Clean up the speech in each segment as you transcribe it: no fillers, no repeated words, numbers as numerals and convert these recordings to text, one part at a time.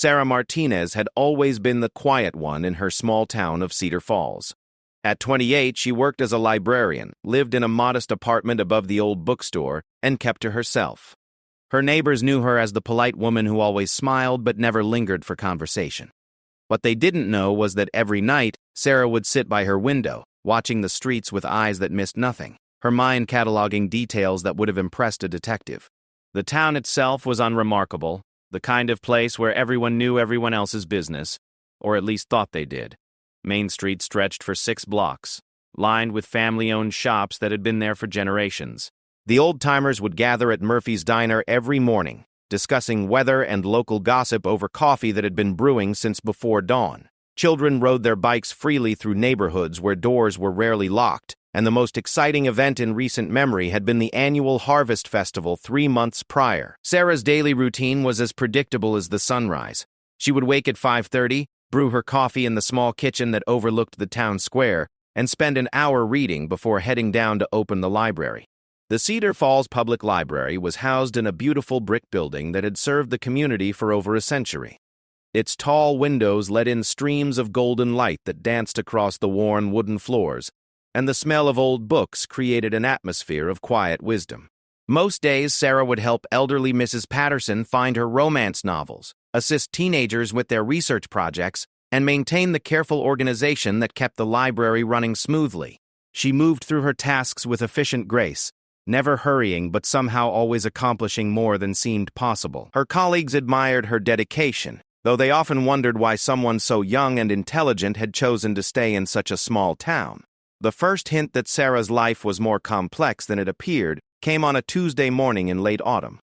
Sarah Martinez had always been the quiet one in her small town of Cedar Falls. At 28, she worked as a librarian, lived in a modest apartment above the old bookstore, and kept to herself. Her neighbors knew her as the polite woman who always smiled but never lingered for conversation. What they didn't know was that every night, Sarah would sit by her window, watching the streets with eyes that missed nothing, her mind cataloging details that would have impressed a detective. The town itself was unremarkable, the kind of place where everyone knew everyone else's business, or at least thought they did. Main Street stretched for 6 blocks, lined with family-owned shops that had been there for generations. The old-timers would gather at Murphy's Diner every morning, discussing weather and local gossip over coffee that had been brewing since before dawn. Children rode their bikes freely through neighborhoods where doors were rarely locked, and the most exciting event in recent memory had been the annual Harvest Festival 3 months prior. Sarah's daily routine was as predictable as the sunrise. She would wake at 5:30, brew her coffee in the small kitchen that overlooked the town square, and spend an hour reading before heading down to open the library. The Cedar Falls Public Library was housed in a beautiful brick building that had served the community for over a century. Its tall windows let in streams of golden light that danced across the worn wooden floors, and the smell of old books created an atmosphere of quiet wisdom. Most days, Sarah would help elderly Mrs. Patterson find her romance novels, assist teenagers with their research projects, and maintain the careful organization that kept the library running smoothly. She moved through her tasks with efficient grace, never hurrying but somehow always accomplishing more than seemed possible. Her colleagues admired her dedication, though they often wondered why someone so young and intelligent had chosen to stay in such a small town. The first hint that Sarah's life was more complex than it appeared came on a Tuesday morning in late autumn.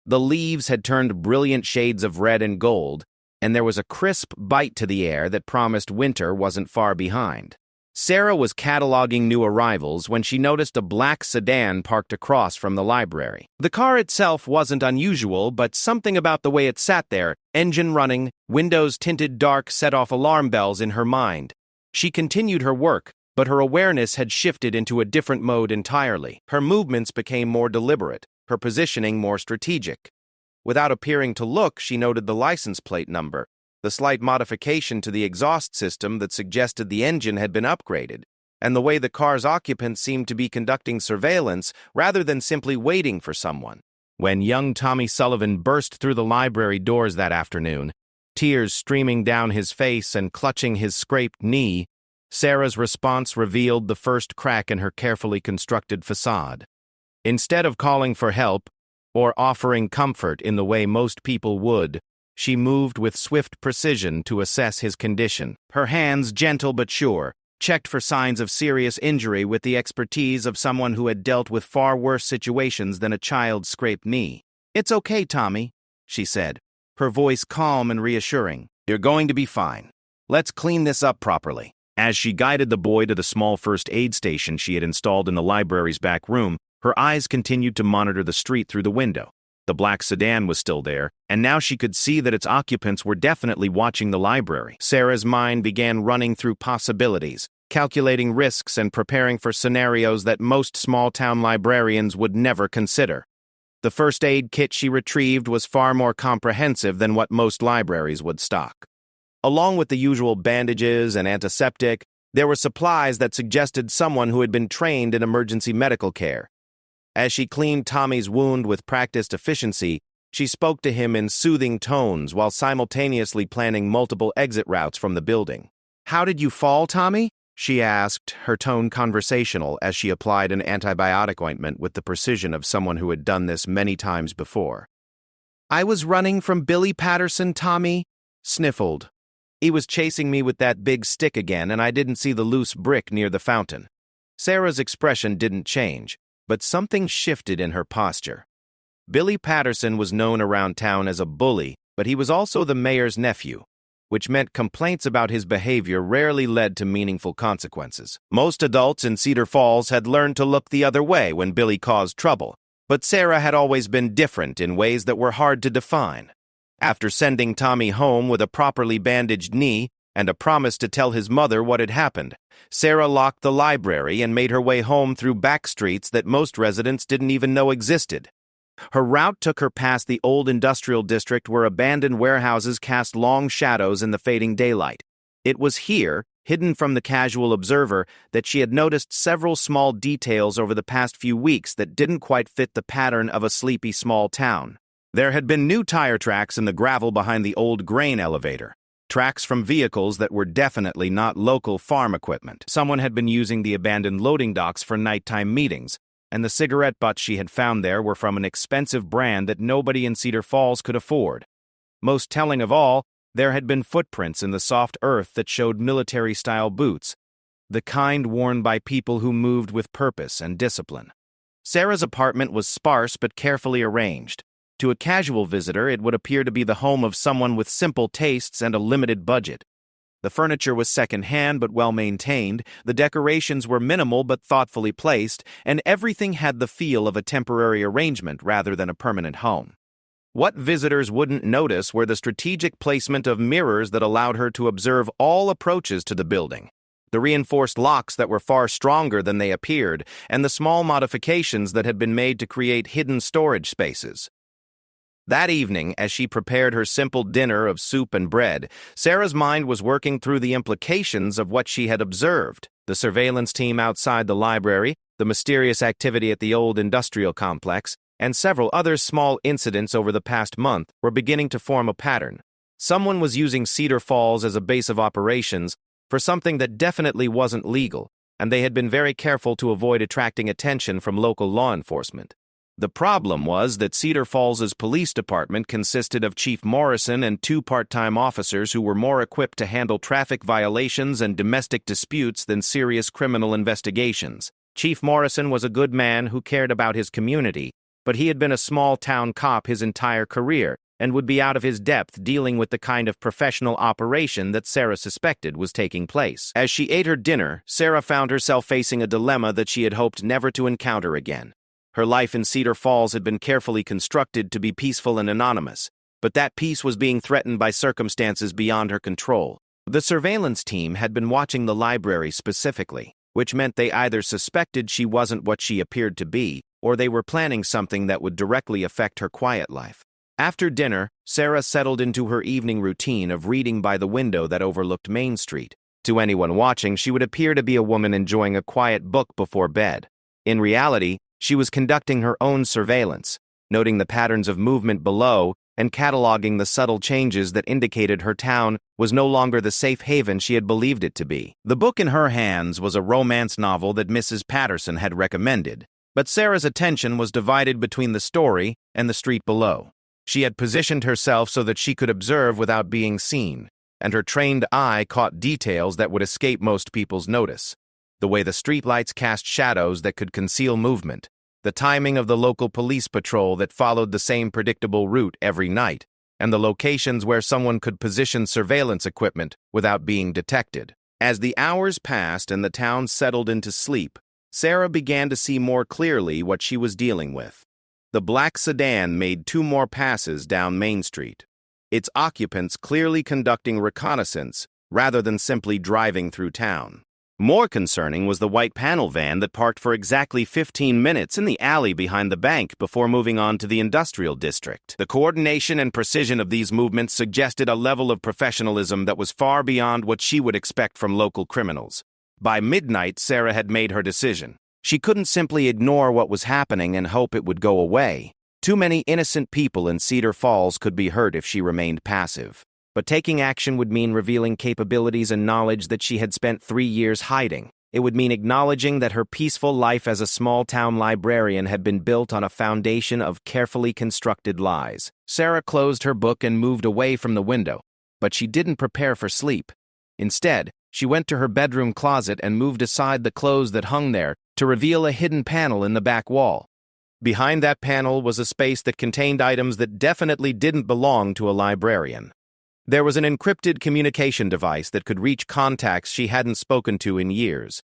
The leaves had turned brilliant shades of red and gold, and there was a crisp bite to the air that promised winter wasn't far behind. Sarah was cataloging new arrivals when she noticed a black sedan parked across from the library. The car itself wasn't unusual, but something about the way it sat there, engine running, windows tinted dark, set off alarm bells in her mind. She continued her work, but her awareness had shifted into a different mode entirely. Her movements became more deliberate, her positioning more strategic. Without appearing to look, she noted the license plate number, the slight modification to the exhaust system that suggested the engine had been upgraded, and the way the car's occupants seemed to be conducting surveillance rather than simply waiting for someone. When young Tommy Sullivan burst through the library doors that afternoon, tears streaming down his face and clutching his scraped knee, Sarah's response revealed the first crack in her carefully constructed facade. Instead of calling for help, or offering comfort in the way most people would, she moved with swift precision to assess his condition. Her hands, gentle but sure, checked for signs of serious injury with the expertise of someone who had dealt with far worse situations than a child's scraped knee. "It's okay, Tommy," she said, her voice calm and reassuring. "You're going to be fine. Let's clean this up properly." As she guided the boy to the small first aid station she had installed in the library's back room, her eyes continued to monitor the street through the window. The black sedan was still there, and now she could see that its occupants were definitely watching the library. Sarah's mind began running through possibilities, calculating risks and preparing for scenarios that most small-town librarians would never consider. The first aid kit she retrieved was far more comprehensive than what most libraries would stock. Along with the usual bandages and antiseptic, there were supplies that suggested someone who had been trained in emergency medical care. As she cleaned Tommy's wound with practiced efficiency, she spoke to him in soothing tones while simultaneously planning multiple exit routes from the building. "How did you fall, Tommy?" she asked, her tone conversational as she applied an antibiotic ointment with the precision of someone who had done this many times before. "I was running from Billy Patterson, Tommy," sniffled. "He was chasing me with that big stick again, and I didn't see the loose brick near the fountain." Sarah's expression didn't change, but something shifted in her posture. Billy Patterson was known around town as a bully, but he was also the mayor's nephew, which meant complaints about his behavior rarely led to meaningful consequences. Most adults in Cedar Falls had learned to look the other way when Billy caused trouble, but Sarah had always been different in ways that were hard to define. After sending Tommy home with a properly bandaged knee and a promise to tell his mother what had happened, Sarah locked the library and made her way home through back streets that most residents didn't even know existed. Her route took her past the old industrial district where abandoned warehouses cast long shadows in the fading daylight. It was here, hidden from the casual observer, that she had noticed several small details over the past few weeks that didn't quite fit the pattern of a sleepy small town. There had been new tire tracks in the gravel behind the old grain elevator. Tracks from vehicles that were definitely not local farm equipment. Someone had been using the abandoned loading docks for nighttime meetings, and the cigarette butts she had found there were from an expensive brand that nobody in Cedar Falls could afford. Most telling of all, there had been footprints in the soft earth that showed military-style boots, the kind worn by people who moved with purpose and discipline. Sarah's apartment was sparse but carefully arranged. To a casual visitor, it would appear to be the home of someone with simple tastes and a limited budget. The furniture was second-hand but well-maintained, the decorations were minimal but thoughtfully placed, and everything had the feel of a temporary arrangement rather than a permanent home. What visitors wouldn't notice were the strategic placement of mirrors that allowed her to observe all approaches to the building, the reinforced locks that were far stronger than they appeared, and the small modifications that had been made to create hidden storage spaces. That evening, as she prepared her simple dinner of soup and bread, Sarah's mind was working through the implications of what she had observed. The surveillance team outside the library, the mysterious activity at the old industrial complex, and several other small incidents over the past month were beginning to form a pattern. Someone was using Cedar Falls as a base of operations for something that definitely wasn't legal, and they had been very careful to avoid attracting attention from local law enforcement. The problem was that Cedar Falls' police department consisted of Chief Morrison and 2 part-time officers who were more equipped to handle traffic violations and domestic disputes than serious criminal investigations. Chief Morrison was a good man who cared about his community, but he had been a small-town cop his entire career and would be out of his depth dealing with the kind of professional operation that Sarah suspected was taking place. As she ate her dinner, Sarah found herself facing a dilemma that she had hoped never to encounter again. Her life in Cedar Falls had been carefully constructed to be peaceful and anonymous, but that peace was being threatened by circumstances beyond her control. The surveillance team had been watching the library specifically, which meant they either suspected she wasn't what she appeared to be, or they were planning something that would directly affect her quiet life. After dinner, Sarah settled into her evening routine of reading by the window that overlooked Main Street. To anyone watching, she would appear to be a woman enjoying a quiet book before bed. In reality, she was conducting her own surveillance, noting the patterns of movement below and cataloging the subtle changes that indicated her town was no longer the safe haven she had believed it to be. The book in her hands was a romance novel that Mrs. Patterson had recommended, but Sarah's attention was divided between the story and the street below. She had positioned herself so that she could observe without being seen, and her trained eye caught details that would escape most people's notice. The way the streetlights cast shadows that could conceal movement, the timing of the local police patrol that followed the same predictable route every night, and the locations where someone could position surveillance equipment without being detected. As the hours passed and the town settled into sleep, Sarah began to see more clearly what she was dealing with. The black sedan made 2 more passes down Main Street, its occupants clearly conducting reconnaissance rather than simply driving through town. More concerning was the white panel van that parked for exactly 15 minutes in the alley behind the bank before moving on to the industrial district. The coordination and precision of these movements suggested a level of professionalism that was far beyond what she would expect from local criminals. By midnight, Sarah had made her decision. She couldn't simply ignore what was happening and hope it would go away. Too many innocent people in Cedar Falls could be hurt if she remained passive. But taking action would mean revealing capabilities and knowledge that she had spent 3 years hiding. It would mean acknowledging that her peaceful life as a small-town librarian had been built on a foundation of carefully constructed lies. Sarah closed her book and moved away from the window, but she didn't prepare for sleep. Instead, she went to her bedroom closet and moved aside the clothes that hung there to reveal a hidden panel in the back wall. Behind that panel was a space that contained items that definitely didn't belong to a librarian. There was an encrypted communication device that could reach contacts she hadn't spoken to in years,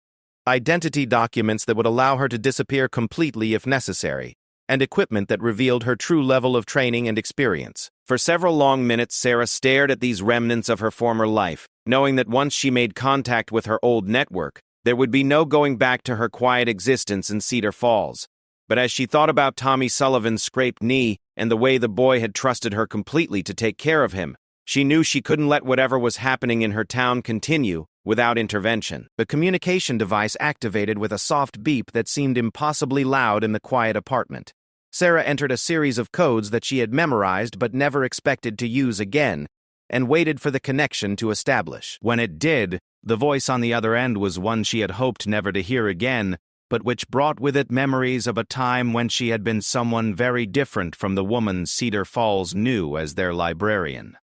identity documents that would allow her to disappear completely if necessary, and equipment that revealed her true level of training and experience. For several long minutes, Sarah stared at these remnants of her former life, knowing that once she made contact with her old network, there would be no going back to her quiet existence in Cedar Falls. But as she thought about Tommy Sullivan's scraped knee and the way the boy had trusted her completely to take care of him, she knew she couldn't let whatever was happening in her town continue without intervention. The communication device activated with a soft beep that seemed impossibly loud in the quiet apartment. Sarah entered a series of codes that she had memorized but never expected to use again, and waited for the connection to establish. When it did, the voice on the other end was one she had hoped never to hear again, but which brought with it memories of a time when she had been someone very different from the woman Cedar Falls knew as their librarian.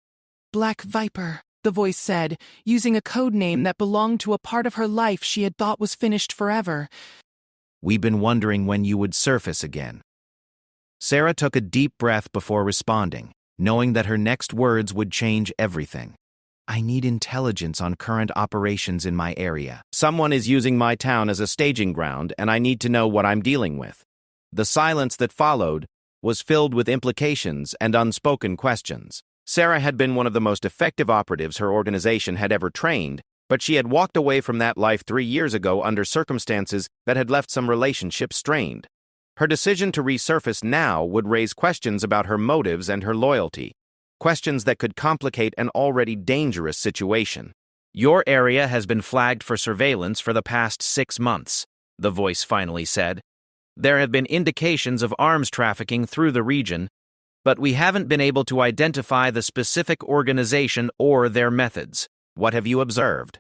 Black Viper, the voice said, using a code name that belonged to a part of her life she had thought was finished forever. We've been wondering when you would surface again. Sarah took a deep breath before responding, knowing that her next words would change everything. I need intelligence on current operations in my area. Someone is using my town as a staging ground, and I need to know what I'm dealing with. The silence that followed was filled with implications and unspoken questions. Sarah had been one of the most effective operatives her organization had ever trained, but she had walked away from that life 3 years ago under circumstances that had left some relationships strained. Her decision to resurface now would raise questions about her motives and her loyalty, questions that could complicate an already dangerous situation. Your area has been flagged for surveillance for the past 6 months, the voice finally said. There have been indications of arms trafficking through the region, but we haven't been able to identify the specific organization or their methods. What have you observed?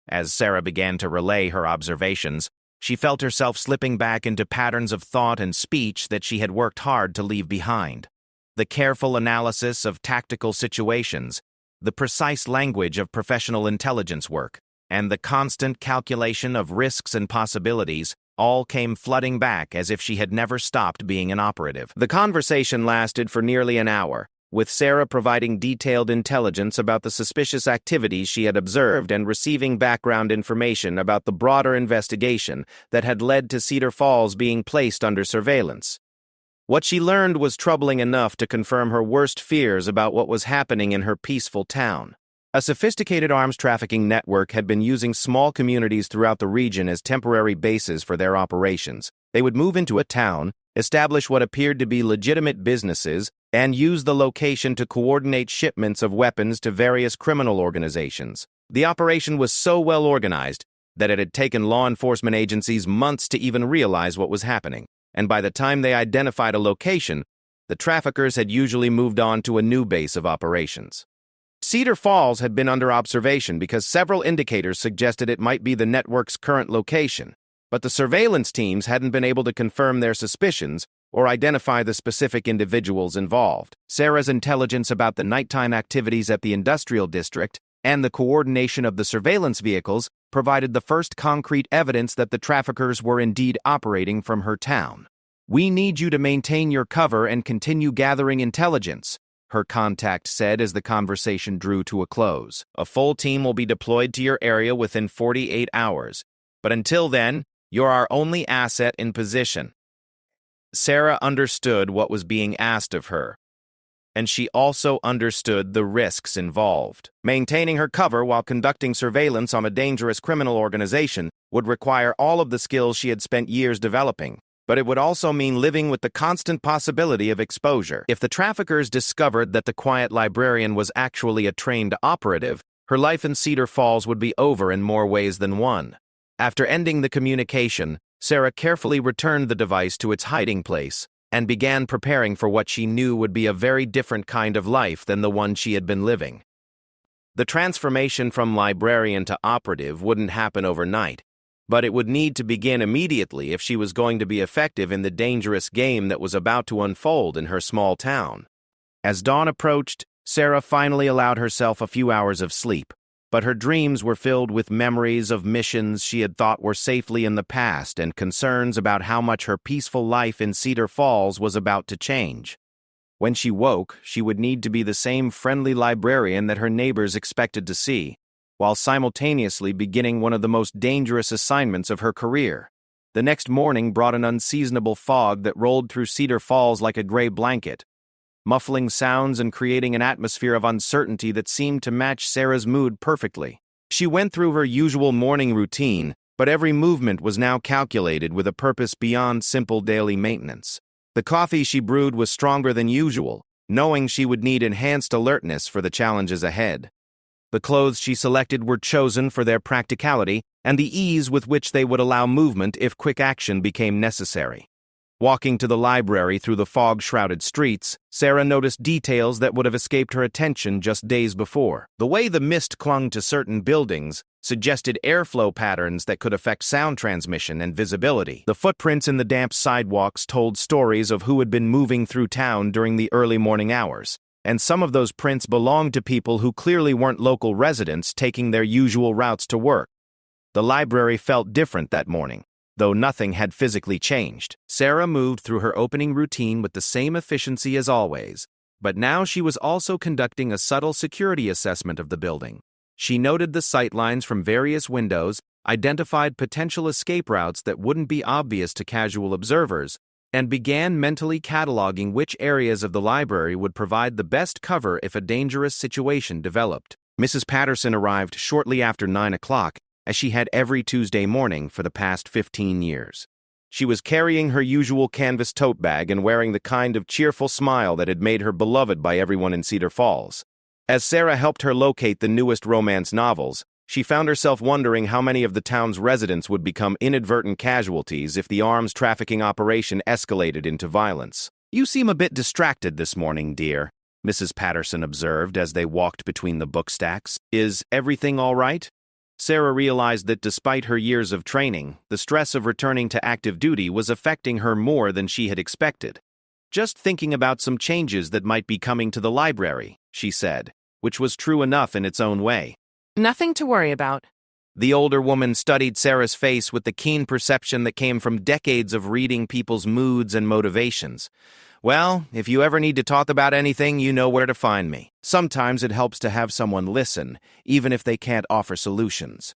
As Sarah began to relay her observations, she felt herself slipping back into patterns of thought and speech that she had worked hard to leave behind. The careful analysis of tactical situations, the precise language of professional intelligence work, and the constant calculation of risks and possibilities all came flooding back as if she had never stopped being an operative. The conversation lasted for nearly an hour, with Sarah providing detailed intelligence about the suspicious activities she had observed and receiving background information about the broader investigation that had led to Cedar Falls being placed under surveillance. What she learned was troubling enough to confirm her worst fears about what was happening in her peaceful town. A sophisticated arms trafficking network had been using small communities throughout the region as temporary bases for their operations. They would move into a town, establish what appeared to be legitimate businesses, and use the location to coordinate shipments of weapons to various criminal organizations. The operation was so well organized that it had taken law enforcement agencies months to even realize what was happening, and by the time they identified a location, the traffickers had usually moved on to a new base of operations. Cedar Falls had been under observation because several indicators suggested it might be the network's current location, but the surveillance teams hadn't been able to confirm their suspicions or identify the specific individuals involved. Sarah's intelligence about the nighttime activities at the industrial district and the coordination of the surveillance vehicles provided the first concrete evidence that the traffickers were indeed operating from her town. We need you to maintain your cover and continue gathering intelligence, her contact said as the conversation drew to a close. A full team will be deployed to your area within 48 hours, but until then, you're our only asset in position. Sarah understood what was being asked of her, and she also understood the risks involved. Maintaining her cover while conducting surveillance on a dangerous criminal organization would require all of the skills she had spent years developing, but it would also mean living with the constant possibility of exposure. If the traffickers discovered that the quiet librarian was actually a trained operative, her life in Cedar Falls would be over in more ways than one. After ending the communication, Sarah carefully returned the device to its hiding place and began preparing for what she knew would be a very different kind of life than the one she had been living. The transformation from librarian to operative wouldn't happen overnight, but it would need to begin immediately if she was going to be effective in the dangerous game that was about to unfold in her small town. As dawn approached, Sarah finally allowed herself a few hours of sleep, but her dreams were filled with memories of missions she had thought were safely in the past and concerns about how much her peaceful life in Cedar Falls was about to change. When she woke, she would need to be the same friendly librarian that her neighbors expected to see, while simultaneously beginning one of the most dangerous assignments of her career. The next morning brought an unseasonable fog that rolled through Cedar Falls like a gray blanket, muffling sounds and creating an atmosphere of uncertainty that seemed to match Sarah's mood perfectly. She went through her usual morning routine, but every movement was now calculated with a purpose beyond simple daily maintenance. The coffee she brewed was stronger than usual, knowing she would need enhanced alertness for the challenges ahead. The clothes she selected were chosen for their practicality and the ease with which they would allow movement if quick action became necessary. Walking to the library through the fog-shrouded streets, Sarah noticed details that would have escaped her attention just days before. The way the mist clung to certain buildings suggested airflow patterns that could affect sound transmission and visibility. The footprints in the damp sidewalks told stories of who had been moving through town during the early morning hours, and some of those prints belonged to people who clearly weren't local residents taking their usual routes to work. The library felt different that morning, though nothing had physically changed. Sarah moved through her opening routine with the same efficiency as always, but now she was also conducting a subtle security assessment of the building. She noted the sightlines from various windows, identified potential escape routes that wouldn't be obvious to casual observers, and began mentally cataloging which areas of the library would provide the best cover if a dangerous situation developed. Mrs. Patterson arrived shortly after 9 o'clock, as she had every Tuesday morning for the past 15 years. She was carrying her usual canvas tote bag and wearing the kind of cheerful smile that had made her beloved by everyone in Cedar Falls. As Sarah helped her locate the newest romance novels, she found herself wondering how many of the town's residents would become inadvertent casualties if the arms trafficking operation escalated into violence. "You seem a bit distracted this morning, dear," Mrs. Patterson observed as they walked between the book stacks. "Is everything all right?" Sarah realized that despite her years of training, the stress of returning to active duty was affecting her more than she had expected. "Just thinking about some changes that might be coming to the library," she said, which was true enough in its own way. Nothing to worry about. The older woman studied Sarah's face with the keen perception that came from decades of reading people's moods and motivations. "Well, if you ever need to talk about anything, you know where to find me. Sometimes it helps to have someone listen, even if they can't offer solutions."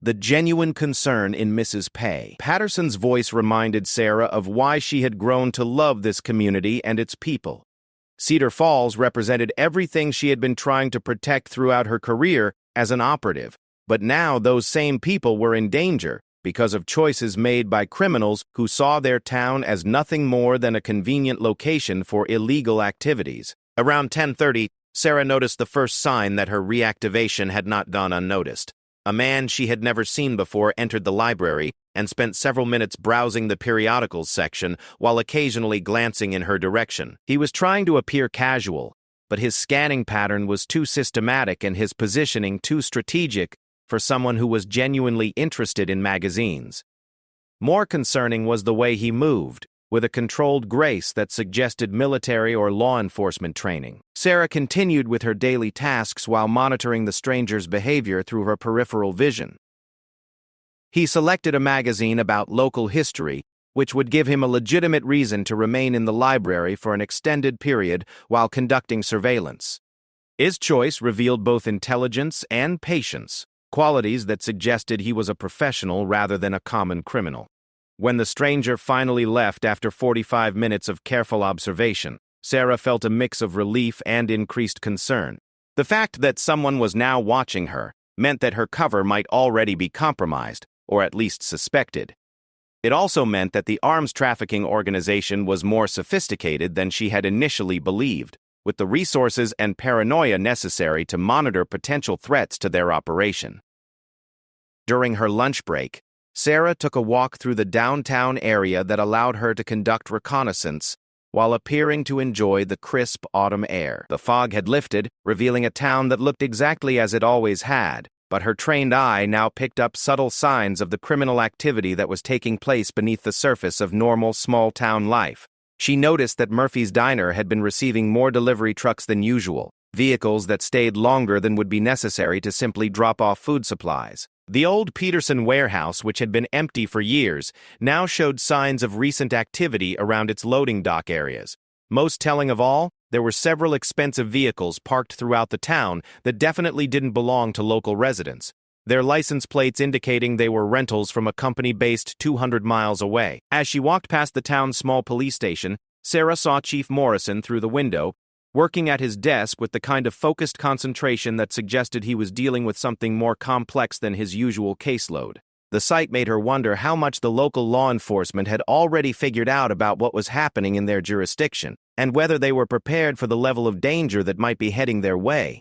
The genuine concern in Mrs. Patterson's voice reminded Sarah of why she had grown to love this community and its people. Cedar Falls represented everything she had been trying to protect throughout her career as an operative, but now those same people were in danger because of choices made by criminals who saw their town as nothing more than a convenient location for illegal activities. Around 10:30, Sarah noticed the first sign that her reactivation had not gone unnoticed. A man she had never seen before entered the library and spent several minutes browsing the periodicals section while occasionally glancing in her direction. He was trying to appear casual, but his scanning pattern was too systematic and his positioning too strategic for someone who was genuinely interested in magazines. More concerning was the way he moved, with a controlled grace that suggested military or law enforcement training. Sarah continued with her daily tasks while monitoring the stranger's behavior through her peripheral vision. He selected a magazine about local history, which would give him a legitimate reason to remain in the library for an extended period while conducting surveillance. His choice revealed both intelligence and patience, qualities that suggested he was a professional rather than a common criminal. When the stranger finally left after 45 minutes of careful observation, Sarah felt a mix of relief and increased concern. The fact that someone was now watching her meant that her cover might already be compromised, or at least suspected. It also meant that the arms trafficking organization was more sophisticated than she had initially believed, with the resources and paranoia necessary to monitor potential threats to their operation. During her lunch break, Sarah took a walk through the downtown area that allowed her to conduct reconnaissance while appearing to enjoy the crisp autumn air. The fog had lifted, revealing a town that looked exactly as it always had, but her trained eye now picked up subtle signs of the criminal activity that was taking place beneath the surface of normal small-town life. She noticed that Murphy's Diner had been receiving more delivery trucks than usual, vehicles that stayed longer than would be necessary to simply drop off food supplies. The old Peterson warehouse, which had been empty for years, now showed signs of recent activity around its loading dock areas. Most telling of all, there were several expensive vehicles parked throughout the town that definitely didn't belong to local residents, their license plates indicating they were rentals from a company based 200 miles away. As she walked past the town's small police station, Sarah saw Chief Morrison through the window, working at his desk with the kind of focused concentration that suggested he was dealing with something more complex than his usual caseload. The sight made her wonder how much the local law enforcement had already figured out about what was happening in their jurisdiction, and whether they were prepared for the level of danger that might be heading their way.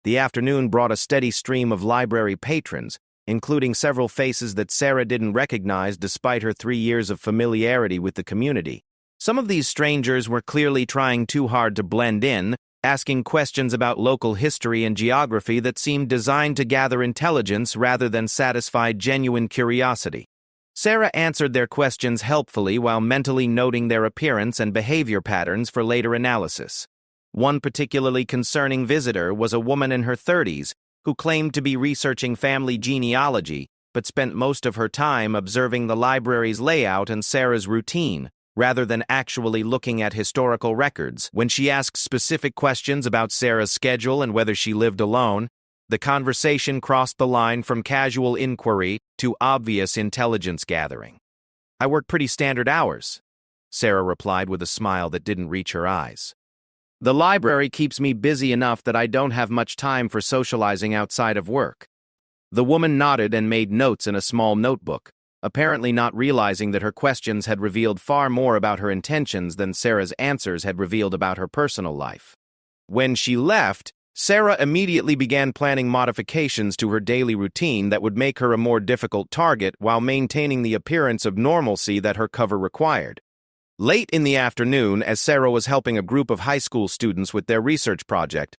The afternoon brought a steady stream of library patrons, including several faces that Sarah didn't recognize despite her 3 years of familiarity with the community. Some of these strangers were clearly trying too hard to blend in, asking questions about local history and geography that seemed designed to gather intelligence rather than satisfy genuine curiosity. Sarah answered their questions helpfully while mentally noting their appearance and behavior patterns for later analysis. One particularly concerning visitor was a woman in her 30s who claimed to be researching family genealogy but spent most of her time observing the library's layout and Sarah's routine, rather than actually looking at historical records. When she asked specific questions about Sarah's schedule and whether she lived alone, the conversation crossed the line from casual inquiry to obvious intelligence gathering. "I work pretty standard hours," Sarah replied with a smile that didn't reach her eyes. "The library keeps me busy enough that I don't have much time for socializing outside of work." The woman nodded and made notes in a small notebook, apparently not realizing that her questions had revealed far more about her intentions than Sarah's answers had revealed about her personal life. When she left, Sarah immediately began planning modifications to her daily routine that would make her a more difficult target while maintaining the appearance of normalcy that her cover required. Late in the afternoon, as Sarah was helping a group of high school students with their research project,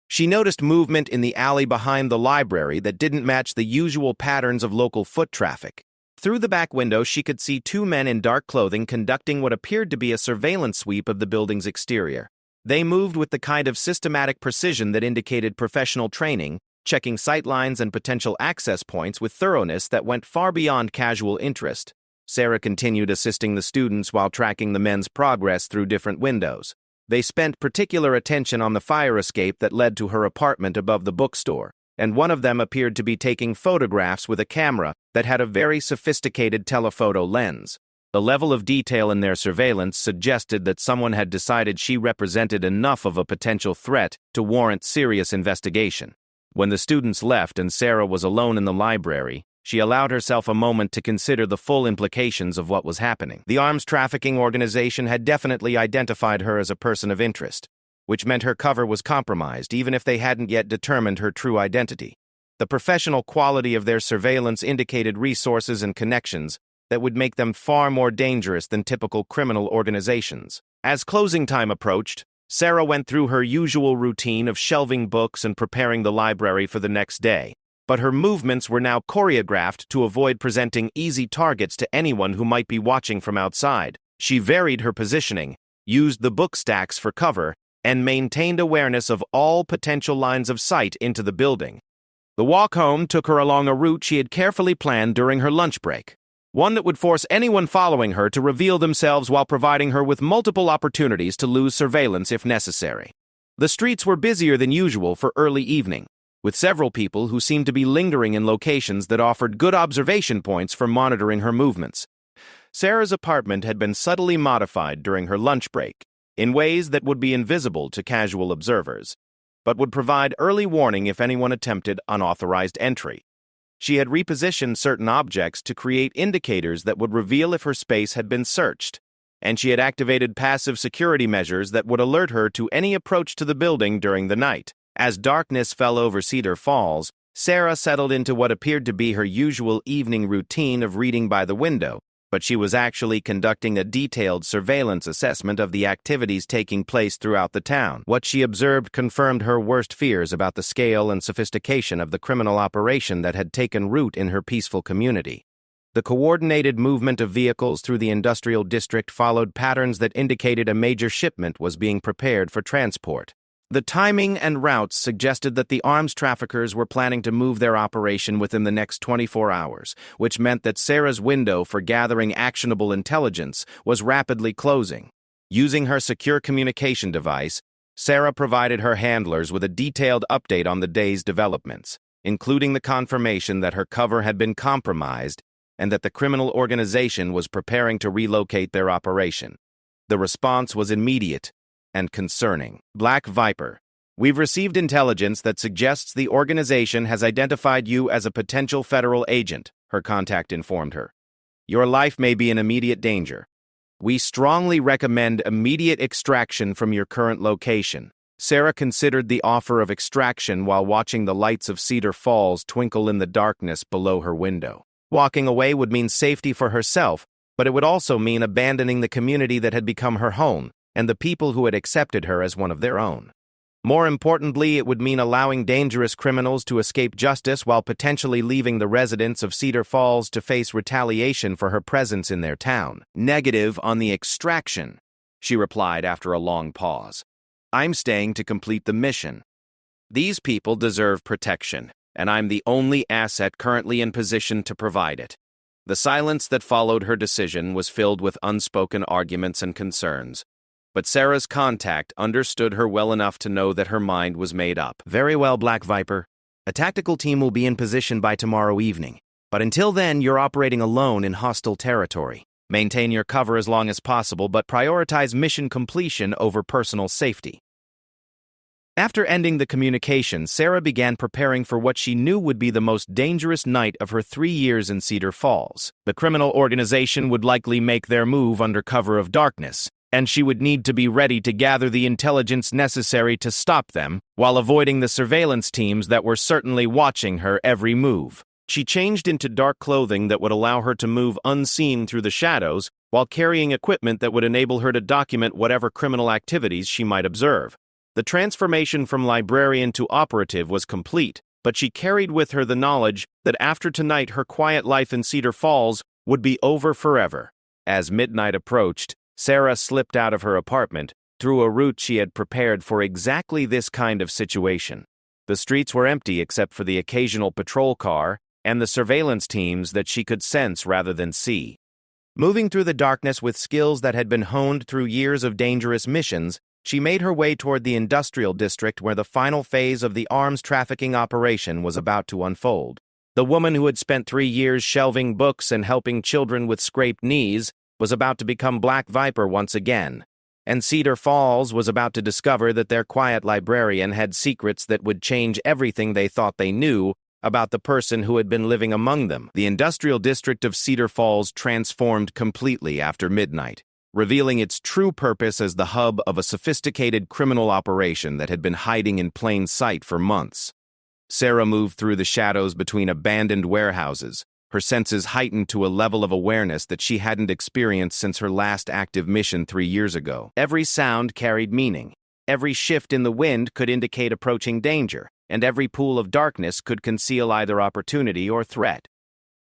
she noticed movement in the alley behind the library that didn't match the usual patterns of local foot traffic. Through the back window, she could see 2 men in dark clothing conducting what appeared to be a surveillance sweep of the building's exterior. They moved with the kind of systematic precision that indicated professional training, checking sightlines and potential access points with thoroughness that went far beyond casual interest. Sarah continued assisting the students while tracking the men's progress through different windows. They spent particular attention on the fire escape that led to her apartment above the bookstore, and one of them appeared to be taking photographs with a camera that had a very sophisticated telephoto lens. The level of detail in their surveillance suggested that someone had decided she represented enough of a potential threat to warrant serious investigation. When the students left and Sarah was alone in the library, she allowed herself a moment to consider the full implications of what was happening. The arms trafficking organization had definitely identified her as a person of interest, which meant her cover was compromised even if they hadn't yet determined her true identity. The professional quality of their surveillance indicated resources and connections that would make them far more dangerous than typical criminal organizations. As closing time approached, Sarah went through her usual routine of shelving books and preparing the library for the next day, but her movements were now choreographed to avoid presenting easy targets to anyone who might be watching from outside. She varied her positioning, used the book stacks for cover, and maintained awareness of all potential lines of sight into the building. The walk home took her along a route she had carefully planned during her lunch break, one that would force anyone following her to reveal themselves while providing her with multiple opportunities to lose surveillance if necessary. The streets were busier than usual for early evening, with several people who seemed to be lingering in locations that offered good observation points for monitoring her movements. Sarah's apartment had been subtly modified during her lunch break, in ways that would be invisible to casual observers, but would provide early warning if anyone attempted unauthorized entry. She had repositioned certain objects to create indicators that would reveal if her space had been searched, and she had activated passive security measures that would alert her to any approach to the building during the night. As darkness fell over Cedar Falls, Sarah settled into what appeared to be her usual evening routine of reading by the window, but she was actually conducting a detailed surveillance assessment of the activities taking place throughout the town. What she observed confirmed her worst fears about the scale and sophistication of the criminal operation that had taken root in her peaceful community. The coordinated movement of vehicles through the industrial district followed patterns that indicated a major shipment was being prepared for transport. The timing and routes suggested that the arms traffickers were planning to move their operation within the next 24 hours, which meant that Sarah's window for gathering actionable intelligence was rapidly closing. Using her secure communication device, Sarah provided her handlers with a detailed update on the day's developments, including the confirmation that her cover had been compromised and that the criminal organization was preparing to relocate their operation. The response was immediate, and concerning. Black Viper. We've received intelligence that suggests the organization has identified you as a potential federal agent, her contact informed her. Your life may be in immediate danger. We strongly recommend immediate extraction from your current location. Sarah considered the offer of extraction while watching the lights of Cedar Falls twinkle in the darkness below her window. Walking away would mean safety for herself, but it would also mean abandoning the community that had become her home and the people who had accepted her as one of their own. More importantly, it would mean allowing dangerous criminals to escape justice while potentially leaving the residents of Cedar Falls to face retaliation for her presence in their town. Negative on the extraction, she replied after a long pause. I'm staying to complete the mission. These people deserve protection, and I'm the only asset currently in position to provide it. The silence that followed her decision was filled with unspoken arguments and concerns. But Sarah's contact understood her well enough to know that her mind was made up. Very well, Black Viper. A tactical team will be in position by tomorrow evening. But until then, you're operating alone in hostile territory. Maintain your cover as long as possible, but prioritize mission completion over personal safety. After ending the communication, Sarah began preparing for what she knew would be the most dangerous night of her 3 years in Cedar Falls. The criminal organization would likely make their move under cover of darkness, and she would need to be ready to gather the intelligence necessary to stop them, while avoiding the surveillance teams that were certainly watching her every move. She changed into dark clothing that would allow her to move unseen through the shadows, while carrying equipment that would enable her to document whatever criminal activities she might observe. The transformation from librarian to operative was complete, but she carried with her the knowledge that after tonight her quiet life in Cedar Falls would be over forever. As midnight approached, Sarah slipped out of her apartment through a route she had prepared for exactly this kind of situation. The streets were empty except for the occasional patrol car and the surveillance teams that she could sense rather than see. Moving through the darkness with skills that had been honed through years of dangerous missions, she made her way toward the industrial district where the final phase of the arms trafficking operation was about to unfold. The woman who had spent 3 years shelving books and helping children with scraped knees was about to become Black Viper once again, and Cedar Falls was about to discover that their quiet librarian had secrets that would change everything they thought they knew about the person who had been living among them. The industrial district of Cedar Falls transformed completely after midnight, revealing its true purpose as the hub of a sophisticated criminal operation that had been hiding in plain sight for months. Sarah moved through the shadows between abandoned warehouses, her senses heightened to a level of awareness that she hadn't experienced since her last active mission 3 years ago. Every sound carried meaning. Every shift in the wind could indicate approaching danger, and every pool of darkness could conceal either opportunity or threat.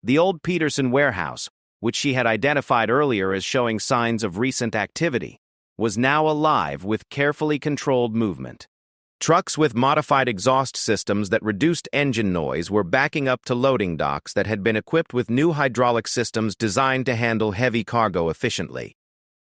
The old Peterson warehouse, which she had identified earlier as showing signs of recent activity, was now alive with carefully controlled movement. Trucks with modified exhaust systems that reduced engine noise were backing up to loading docks that had been equipped with new hydraulic systems designed to handle heavy cargo efficiently.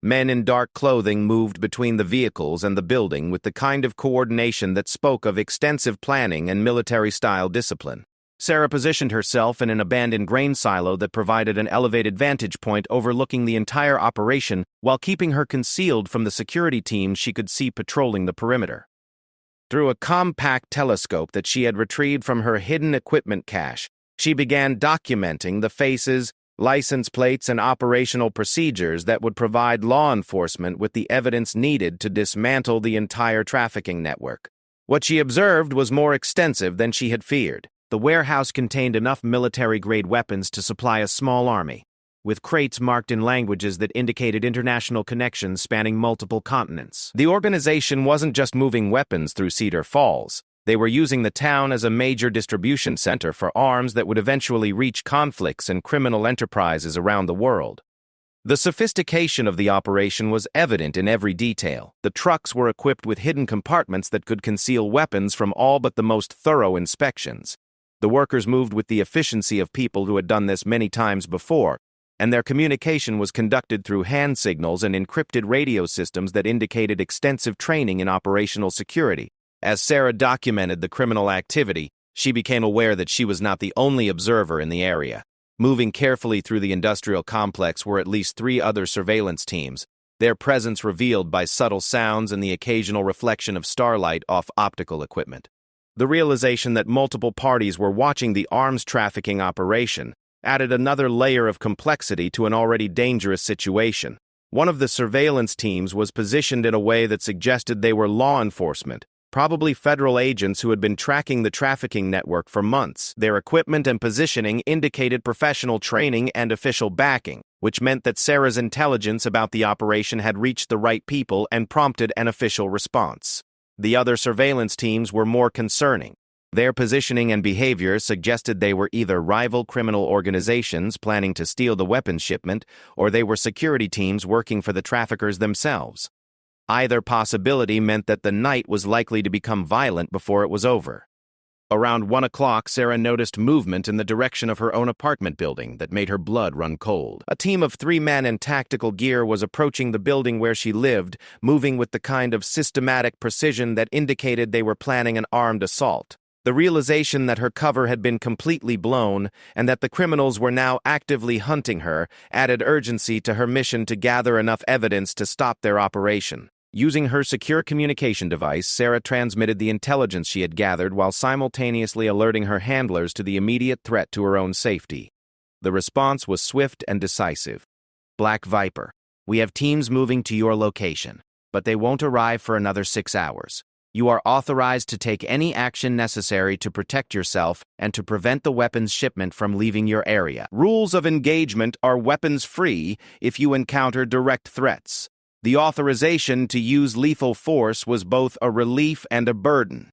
Men in dark clothing moved between the vehicles and the building with the kind of coordination that spoke of extensive planning and military-style discipline. Sarah positioned herself in an abandoned grain silo that provided an elevated vantage point overlooking the entire operation while keeping her concealed from the security teams she could see patrolling the perimeter. Through a compact telescope that she had retrieved from her hidden equipment cache, she began documenting the faces, license plates, and operational procedures that would provide law enforcement with the evidence needed to dismantle the entire trafficking network. What she observed was more extensive than she had feared. The warehouse contained enough military-grade weapons to supply a small army, with crates marked in languages that indicated international connections spanning multiple continents. The organization wasn't just moving weapons through Cedar Falls. They were using the town as a major distribution center for arms that would eventually reach conflicts and criminal enterprises around the world. The sophistication of the operation was evident in every detail. The trucks were equipped with hidden compartments that could conceal weapons from all but the most thorough inspections. The workers moved with the efficiency of people who had done this many times before, and their communication was conducted through hand signals and encrypted radio systems that indicated extensive training in operational security. As Sarah documented the criminal activity, she became aware that she was not the only observer in the area. Moving carefully through the industrial complex were at least 3 other surveillance teams, their presence revealed by subtle sounds and the occasional reflection of starlight off optical equipment. The realization that multiple parties were watching the arms trafficking operation added another layer of complexity to an already dangerous situation. One of the surveillance teams was positioned in a way that suggested they were law enforcement, probably federal agents who had been tracking the trafficking network for months. Their equipment and positioning indicated professional training and official backing, which meant that Sarah's intelligence about the operation had reached the right people and prompted an official response. The other surveillance teams were more concerning. Their positioning and behavior suggested they were either rival criminal organizations planning to steal the weapons shipment, or they were security teams working for the traffickers themselves. Either possibility meant that the night was likely to become violent before it was over. Around 1 o'clock, Sarah noticed movement in the direction of her own apartment building that made her blood run cold. A team of 3 men in tactical gear was approaching the building where she lived, moving with the kind of systematic precision that indicated they were planning an armed assault. The realization that her cover had been completely blown and that the criminals were now actively hunting her added urgency to her mission to gather enough evidence to stop their operation. Using her secure communication device, Sarah transmitted the intelligence she had gathered while simultaneously alerting her handlers to the immediate threat to her own safety. The response was swift and decisive. Black Viper, we have teams moving to your location, but they won't arrive for another 6 hours. You are authorized to take any action necessary to protect yourself and to prevent the weapons shipment from leaving your area. Rules of engagement are weapons-free if you encounter direct threats. The authorization to use lethal force was both a relief and a burden.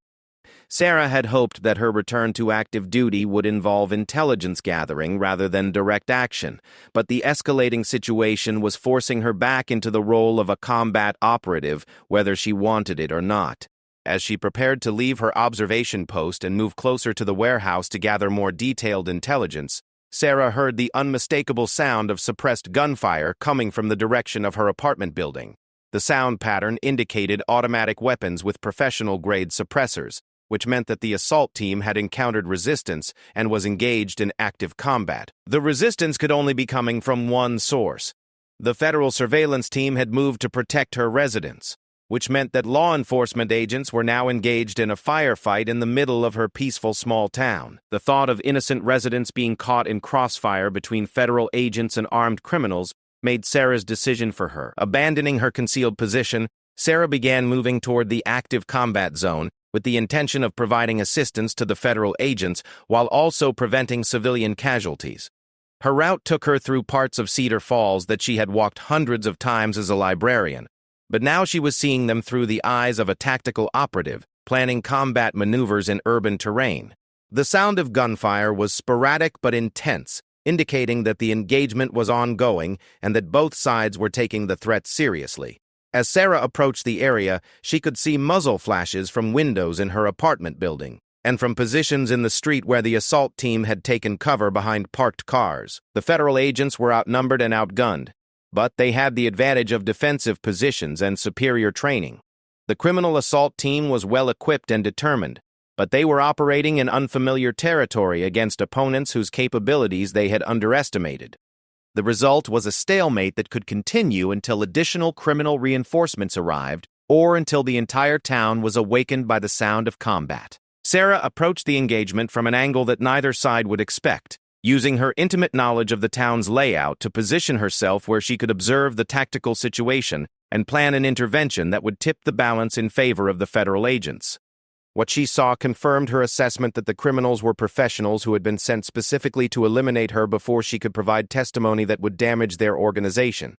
Sarah had hoped that her return to active duty would involve intelligence gathering rather than direct action, but the escalating situation was forcing her back into the role of a combat operative, whether she wanted it or not. As she prepared to leave her observation post and move closer to the warehouse to gather more detailed intelligence, Sarah heard the unmistakable sound of suppressed gunfire coming from the direction of her apartment building. The sound pattern indicated automatic weapons with professional-grade suppressors, which meant that the assault team had encountered resistance and was engaged in active combat. The resistance could only be coming from one source. The federal surveillance team had moved to protect her residence, which meant that law enforcement agents were now engaged in a firefight in the middle of her peaceful small town. The thought of innocent residents being caught in crossfire between federal agents and armed criminals made Sarah's decision for her. Abandoning her concealed position, Sarah began moving toward the active combat zone with the intention of providing assistance to the federal agents while also preventing civilian casualties. Her route took her through parts of Cedar Falls that she had walked hundreds of times as a librarian, but now she was seeing them through the eyes of a tactical operative, planning combat maneuvers in urban terrain. The sound of gunfire was sporadic but intense, indicating that the engagement was ongoing and that both sides were taking the threat seriously. As Sarah approached the area, she could see muzzle flashes from windows in her apartment building and from positions in the street where the assault team had taken cover behind parked cars. The federal agents were outnumbered and outgunned, but they had the advantage of defensive positions and superior training. The criminal assault team was well-equipped and determined, but they were operating in unfamiliar territory against opponents whose capabilities they had underestimated. The result was a stalemate that could continue until additional criminal reinforcements arrived or until the entire town was awakened by the sound of combat. Sarah approached the engagement from an angle that neither side would expect, using her intimate knowledge of the town's layout to position herself where she could observe the tactical situation and plan an intervention that would tip the balance in favor of the federal agents. What she saw confirmed her assessment that the criminals were professionals who had been sent specifically to eliminate her before she could provide testimony that would damage their organization.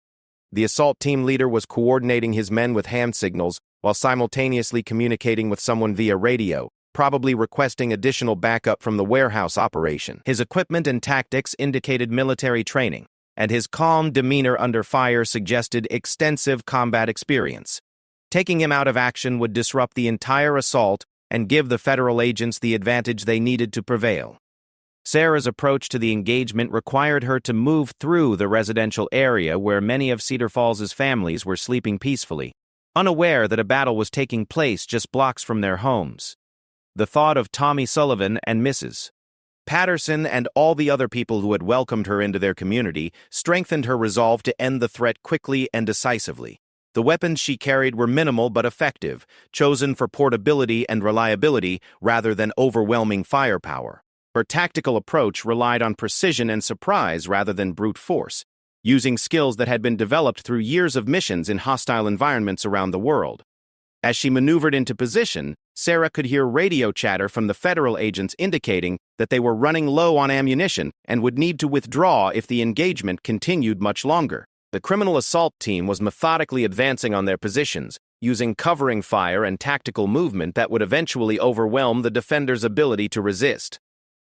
The assault team leader was coordinating his men with hand signals while simultaneously communicating with someone via radio, probably requesting additional backup from the warehouse operation. His equipment and tactics indicated military training, and his calm demeanor under fire suggested extensive combat experience. Taking him out of action would disrupt the entire assault and give the federal agents the advantage they needed to prevail. Sarah's approach to the engagement required her to move through the residential area where many of Cedar Falls' families were sleeping peacefully, unaware that a battle was taking place just blocks from their homes. The thought of Tommy Sullivan and Mrs. Patterson and all the other people who had welcomed her into their community strengthened her resolve to end the threat quickly and decisively. The weapons she carried were minimal but effective, chosen for portability and reliability rather than overwhelming firepower. Her tactical approach relied on precision and surprise rather than brute force, using skills that had been developed through years of missions in hostile environments around the world. As she maneuvered into position, Sarah could hear radio chatter from the federal agents indicating that they were running low on ammunition and would need to withdraw if the engagement continued much longer. The criminal assault team was methodically advancing on their positions, using covering fire and tactical movement that would eventually overwhelm the defenders' ability to resist.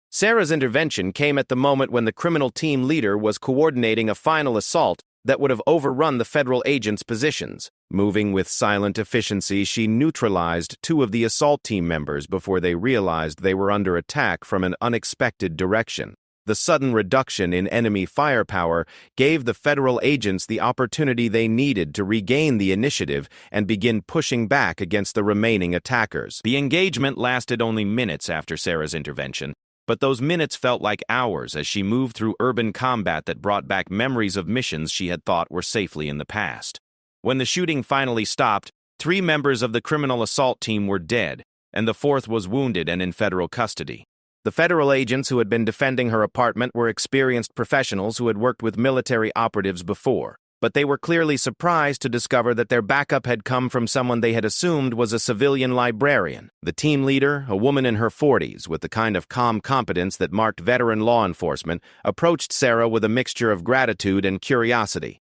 Sarah's intervention came at the moment when the criminal team leader was coordinating a final assault that would have overrun the federal agents' positions. Moving with silent efficiency, she neutralized two of the assault team members before they realized they were under attack from an unexpected direction. The sudden reduction in enemy firepower gave the federal agents the opportunity they needed to regain the initiative and begin pushing back against the remaining attackers. The engagement lasted only minutes after Sarah's intervention, but those minutes felt like hours as she moved through urban combat that brought back memories of missions she had thought were safely in the past. When the shooting finally stopped, 3 members of the criminal assault team were dead, and the 4th was wounded and in federal custody. The federal agents who had been defending her apartment were experienced professionals who had worked with military operatives before, but they were clearly surprised to discover that their backup had come from someone they had assumed was a civilian librarian. The team leader, a woman in her 40s, with the kind of calm competence that marked veteran law enforcement, approached Sarah with a mixture of gratitude and curiosity.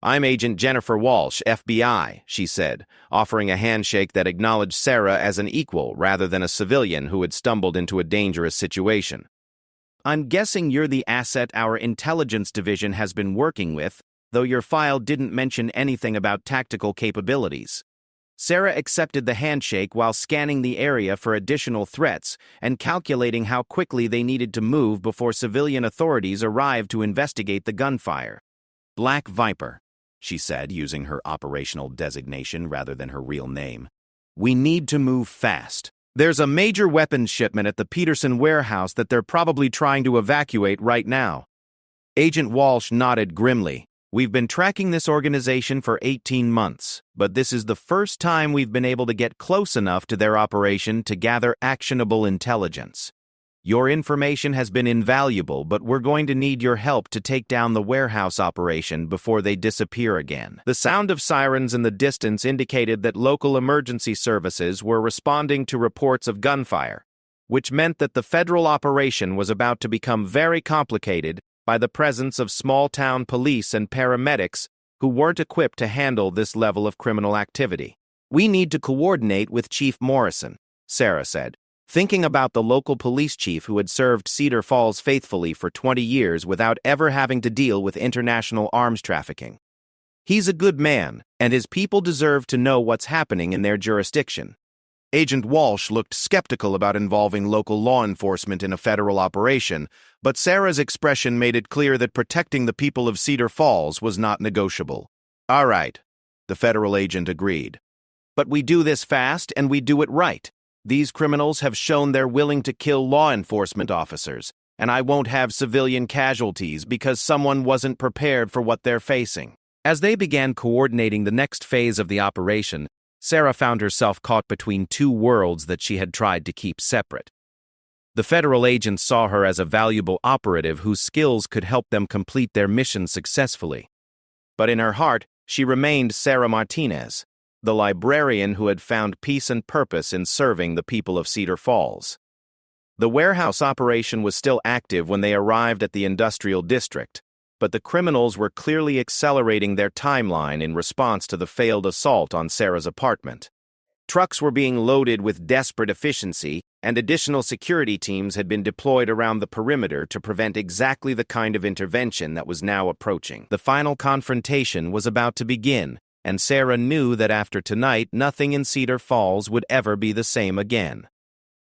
"I'm Agent Jennifer Walsh, FBI," she said, offering a handshake that acknowledged Sarah as an equal rather than a civilian who had stumbled into a dangerous situation. "I'm guessing you're the asset our intelligence division has been working with, though your file didn't mention anything about tactical capabilities." Sarah accepted the handshake while scanning the area for additional threats and calculating how quickly they needed to move before civilian authorities arrived to investigate the gunfire. "Black Viper," she said, using her operational designation rather than her real name. "We need to move fast. There's a major weapons shipment at the Peterson warehouse that they're probably trying to evacuate right now." Agent Walsh nodded grimly. "We've been tracking this organization for 18 months, but this is the first time we've been able to get close enough to their operation to gather actionable intelligence. Your information has been invaluable, but we're going to need your help to take down the warehouse operation before they disappear again." The sound of sirens in the distance indicated that local emergency services were responding to reports of gunfire, which meant that the federal operation was about to become very complicated by the presence of small-town police and paramedics who weren't equipped to handle this level of criminal activity. "We need to coordinate with Chief Morrison," Sarah said, thinking about the local police chief who had served Cedar Falls faithfully for 20 years without ever having to deal with international arms trafficking. "He's a good man, and his people deserve to know what's happening in their jurisdiction." Agent Walsh looked skeptical about involving local law enforcement in a federal operation, but Sarah's expression made it clear that protecting the people of Cedar Falls was not negotiable. "All right," the federal agent agreed. "But we do this fast and we do it right. These criminals have shown they're willing to kill law enforcement officers, and I won't have civilian casualties because someone wasn't prepared for what they're facing." As they began coordinating the next phase of the operation, Sarah found herself caught between 2 worlds that she had tried to keep separate. The federal agents saw her as a valuable operative whose skills could help them complete their mission successfully. But in her heart, she remained Sarah Martinez, the librarian who had found peace and purpose in serving the people of Cedar Falls. The warehouse operation was still active when they arrived at the industrial district, but the criminals were clearly accelerating their timeline in response to the failed assault on Sarah's apartment. Trucks were being loaded with desperate efficiency, and additional security teams had been deployed around the perimeter to prevent exactly the kind of intervention that was now approaching. The final confrontation was about to begin, and Sarah knew that after tonight, nothing in Cedar Falls would ever be the same again.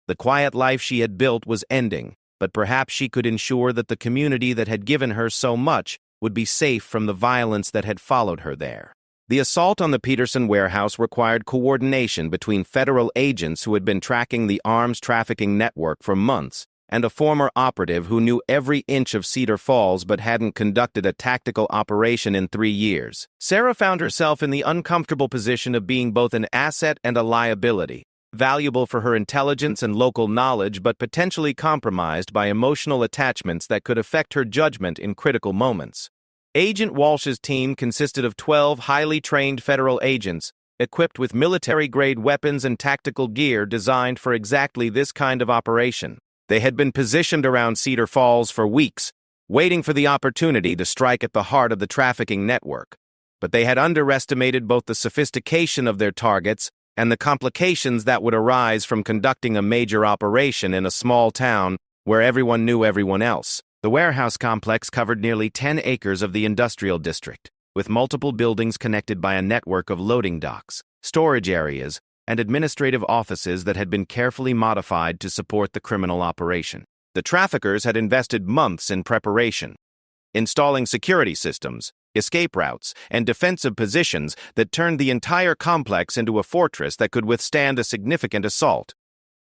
The quiet life she had built was ending, but perhaps she could ensure that the community that had given her so much would be safe from the violence that had followed her there. The assault on the Peterson warehouse required coordination between federal agents who had been tracking the arms trafficking network for months and a former operative who knew every inch of Cedar Falls but hadn't conducted a tactical operation in 3 years. Sarah found herself in the uncomfortable position of being both an asset and a liability, valuable for her intelligence and local knowledge but potentially compromised by emotional attachments that could affect her judgment in critical moments. Agent Walsh's team consisted of 12 highly trained federal agents, equipped with military-grade weapons and tactical gear designed for exactly this kind of operation. They had been positioned around Cedar Falls for weeks, waiting for the opportunity to strike at the heart of the trafficking network. But they had underestimated both the sophistication of their targets and the complications that would arise from conducting a major operation in a small town where everyone knew everyone else. The warehouse complex covered nearly 10 acres of the industrial district, with multiple buildings connected by a network of loading docks, storage areas, and administrative offices that had been carefully modified to support the criminal operation. The traffickers had invested months in preparation, installing security systems, escape routes, and defensive positions that turned the entire complex into a fortress that could withstand a significant assault.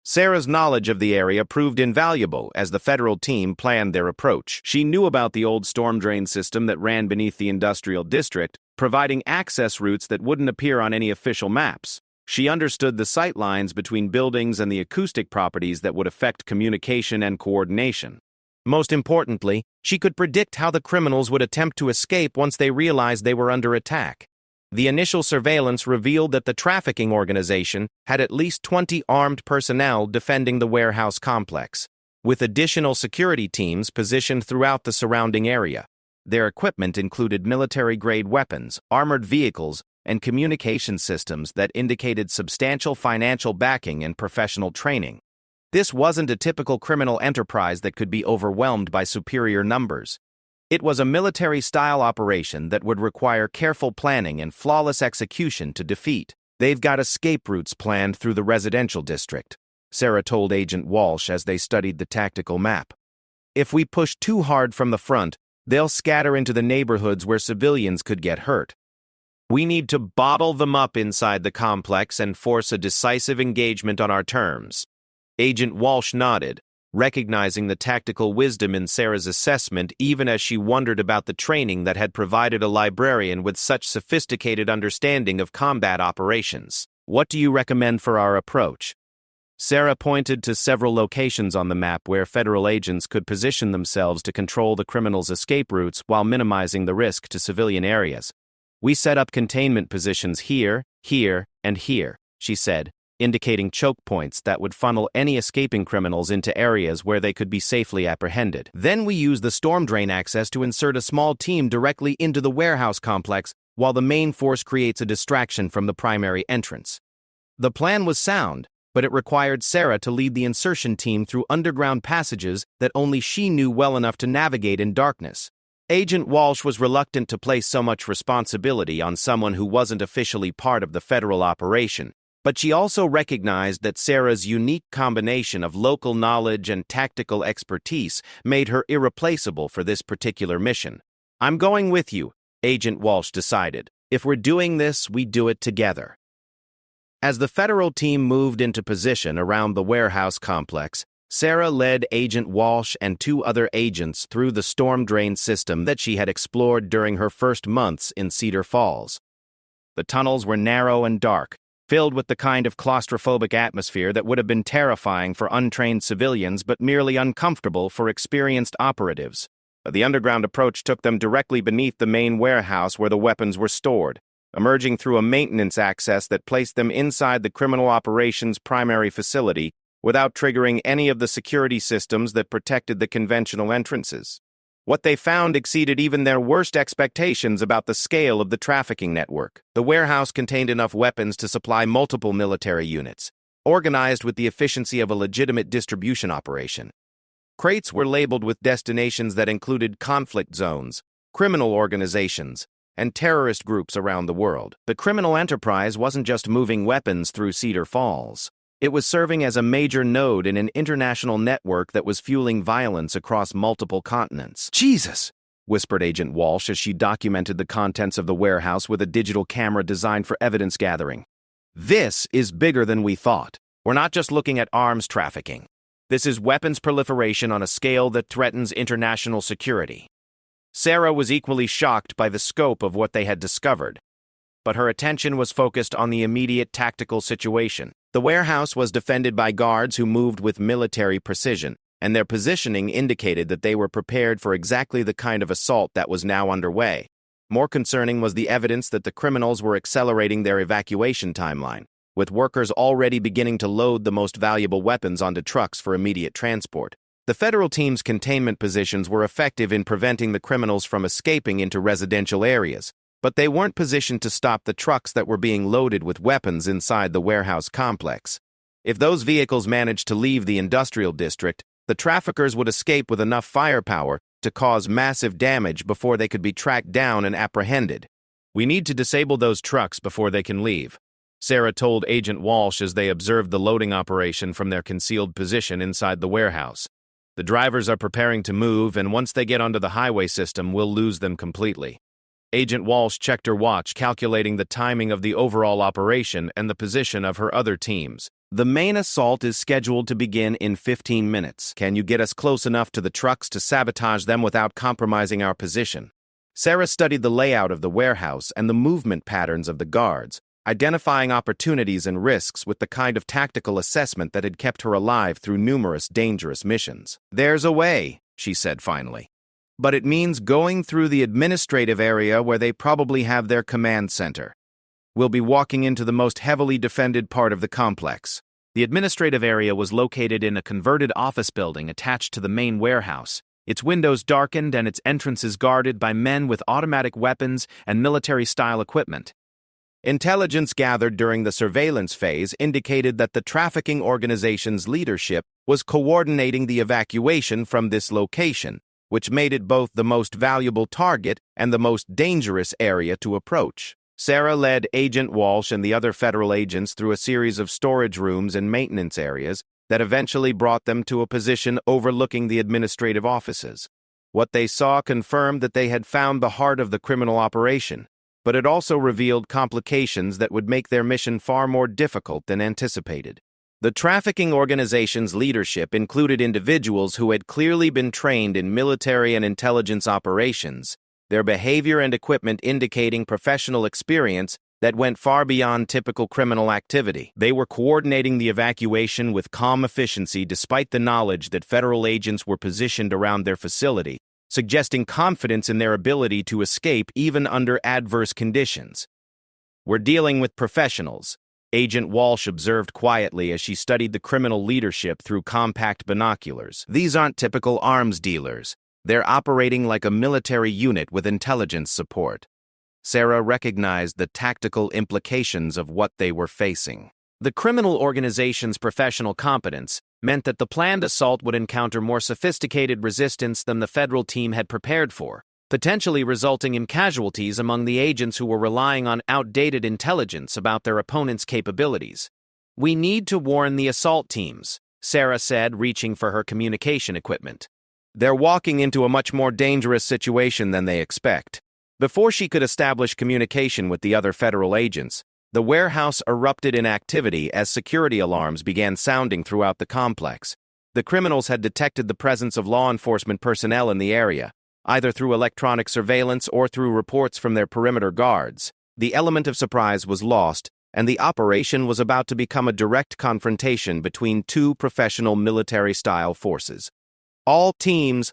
Sarah's knowledge of the area proved invaluable as the federal team planned their approach. She knew about the old storm drain system that ran beneath the industrial district, providing access routes that wouldn't appear on any official maps. She understood the sight lines between buildings and the acoustic properties that would affect communication and coordination. Most importantly, she could predict how the criminals would attempt to escape once they realized they were under attack. The initial surveillance revealed that the trafficking organization had at least 20 armed personnel defending the warehouse complex, with additional security teams positioned throughout the surrounding area. Their equipment included military-grade weapons, armored vehicles, and communication systems that indicated substantial financial backing and professional training. This wasn't a typical criminal enterprise that could be overwhelmed by superior numbers. It was a military-style operation that would require careful planning and flawless execution to defeat. "They've got escape routes planned through the residential district," Sarah told Agent Walsh as they studied the tactical map. "If we push too hard from the front, they'll scatter into the neighborhoods where civilians could get hurt. We need to bottle them up inside the complex and force a decisive engagement on our terms." Agent Walsh nodded, recognizing the tactical wisdom in Sarah's assessment even as she wondered about the training that had provided a librarian with such sophisticated understanding of combat operations. "What do you recommend for our approach?" Sarah pointed to several locations on the map where federal agents could position themselves to control the criminals' escape routes while minimizing the risk to civilian areas. "We set up containment positions here, here, and here," she said, indicating choke points that would funnel any escaping criminals into areas where they could be safely apprehended. "Then we use the storm drain access to insert a small team directly into the warehouse complex while the main force creates a distraction from the primary entrance." The plan was sound, but it required Sarah to lead the insertion team through underground passages that only she knew well enough to navigate in darkness. Agent Walsh was reluctant to place so much responsibility on someone who wasn't officially part of the federal operation, but she also recognized that Sarah's unique combination of local knowledge and tactical expertise made her irreplaceable for this particular mission. "I'm going with you," Agent Walsh decided. "If we're doing this, we do it together." As the federal team moved into position around the warehouse complex, Sarah led Agent Walsh and 2 other agents through the storm drain system that she had explored during her first months in Cedar Falls. The tunnels were narrow and dark, filled with the kind of claustrophobic atmosphere that would have been terrifying for untrained civilians but merely uncomfortable for experienced operatives. The underground approach took them directly beneath the main warehouse where the weapons were stored, emerging through a maintenance access that placed them inside the criminal operations primary facility without triggering any of the security systems that protected the conventional entrances. What they found exceeded even their worst expectations about the scale of the trafficking network. The warehouse contained enough weapons to supply multiple military units, organized with the efficiency of a legitimate distribution operation. Crates were labeled with destinations that included conflict zones, criminal organizations, and terrorist groups around the world. The criminal enterprise wasn't just moving weapons through Cedar Falls. It was serving as a major node in an international network that was fueling violence across multiple continents. "Jesus!" whispered Agent Walsh as she documented the contents of the warehouse with a digital camera designed for evidence gathering. "This is bigger than we thought. We're not just looking at arms trafficking. This is weapons proliferation on a scale that threatens international security. Sarah was equally shocked by the scope of what they had discovered, but her attention was focused on the immediate tactical situation. The warehouse was defended by guards who moved with military precision, and their positioning indicated that they were prepared for exactly the kind of assault that was now underway. More concerning was the evidence that the criminals were accelerating their evacuation timeline, with workers already beginning to load the most valuable weapons onto trucks for immediate transport. The federal team's containment positions were effective in preventing the criminals from escaping into residential areas, but they weren't positioned to stop the trucks that were being loaded with weapons inside the warehouse complex. If those vehicles managed to leave the industrial district, the traffickers would escape with enough firepower to cause massive damage before they could be tracked down and apprehended. "We need to disable those trucks before they can leave," Sarah told Agent Walsh as they observed the loading operation from their concealed position inside the warehouse. "The drivers are preparing to move, and once they get onto the highway system, we'll lose them completely." Agent Walsh checked her watch, calculating the timing of the overall operation and the position of her other teams. "The main assault is scheduled to begin in 15 minutes. Can you get us close enough to the trucks to sabotage them without compromising our position?" Sarah studied the layout of the warehouse and the movement patterns of the guards, identifying opportunities and risks with the kind of tactical assessment that had kept her alive through numerous dangerous missions. "There's a way," she said finally. "But it means going through the administrative area where they probably have their command center. We'll be walking into the most heavily defended part of the complex." The administrative area was located in a converted office building attached to the main warehouse, its windows darkened and its entrances guarded by men with automatic weapons and military-style equipment. Intelligence gathered during the surveillance phase indicated that the trafficking organization's leadership was coordinating the evacuation from this location, which made it both the most valuable target and the most dangerous area to approach. Sarah led Agent Walsh and the other federal agents through a series of storage rooms and maintenance areas that eventually brought them to a position overlooking the administrative offices. What they saw confirmed that they had found the heart of the criminal operation, but it also revealed complications that would make their mission far more difficult than anticipated. The trafficking organization's leadership included individuals who had clearly been trained in military and intelligence operations, their behavior and equipment indicating professional experience that went far beyond typical criminal activity. They were coordinating the evacuation with calm efficiency despite the knowledge that federal agents were positioned around their facility, suggesting confidence in their ability to escape even under adverse conditions. "We're dealing with professionals," Agent Walsh observed quietly as she studied the criminal leadership through compact binoculars. "These aren't typical arms dealers. They're operating like a military unit with intelligence support." Sarah recognized the tactical implications of what they were facing. The criminal organization's professional competence meant that the planned assault would encounter more sophisticated resistance than the federal team had prepared for, potentially resulting in casualties among the agents who were relying on outdated intelligence about their opponent's capabilities. "We need to warn the assault teams," Sarah said, reaching for her communication equipment. "They're walking into a much more dangerous situation than they expect." Before she could establish communication with the other federal agents, the warehouse erupted in activity as security alarms began sounding throughout the complex. The criminals had detected the presence of law enforcement personnel in the area, either through electronic surveillance or through reports from their perimeter guards. The element of surprise was lost, and the operation was about to become a direct confrontation between two professional military-style forces. All teams,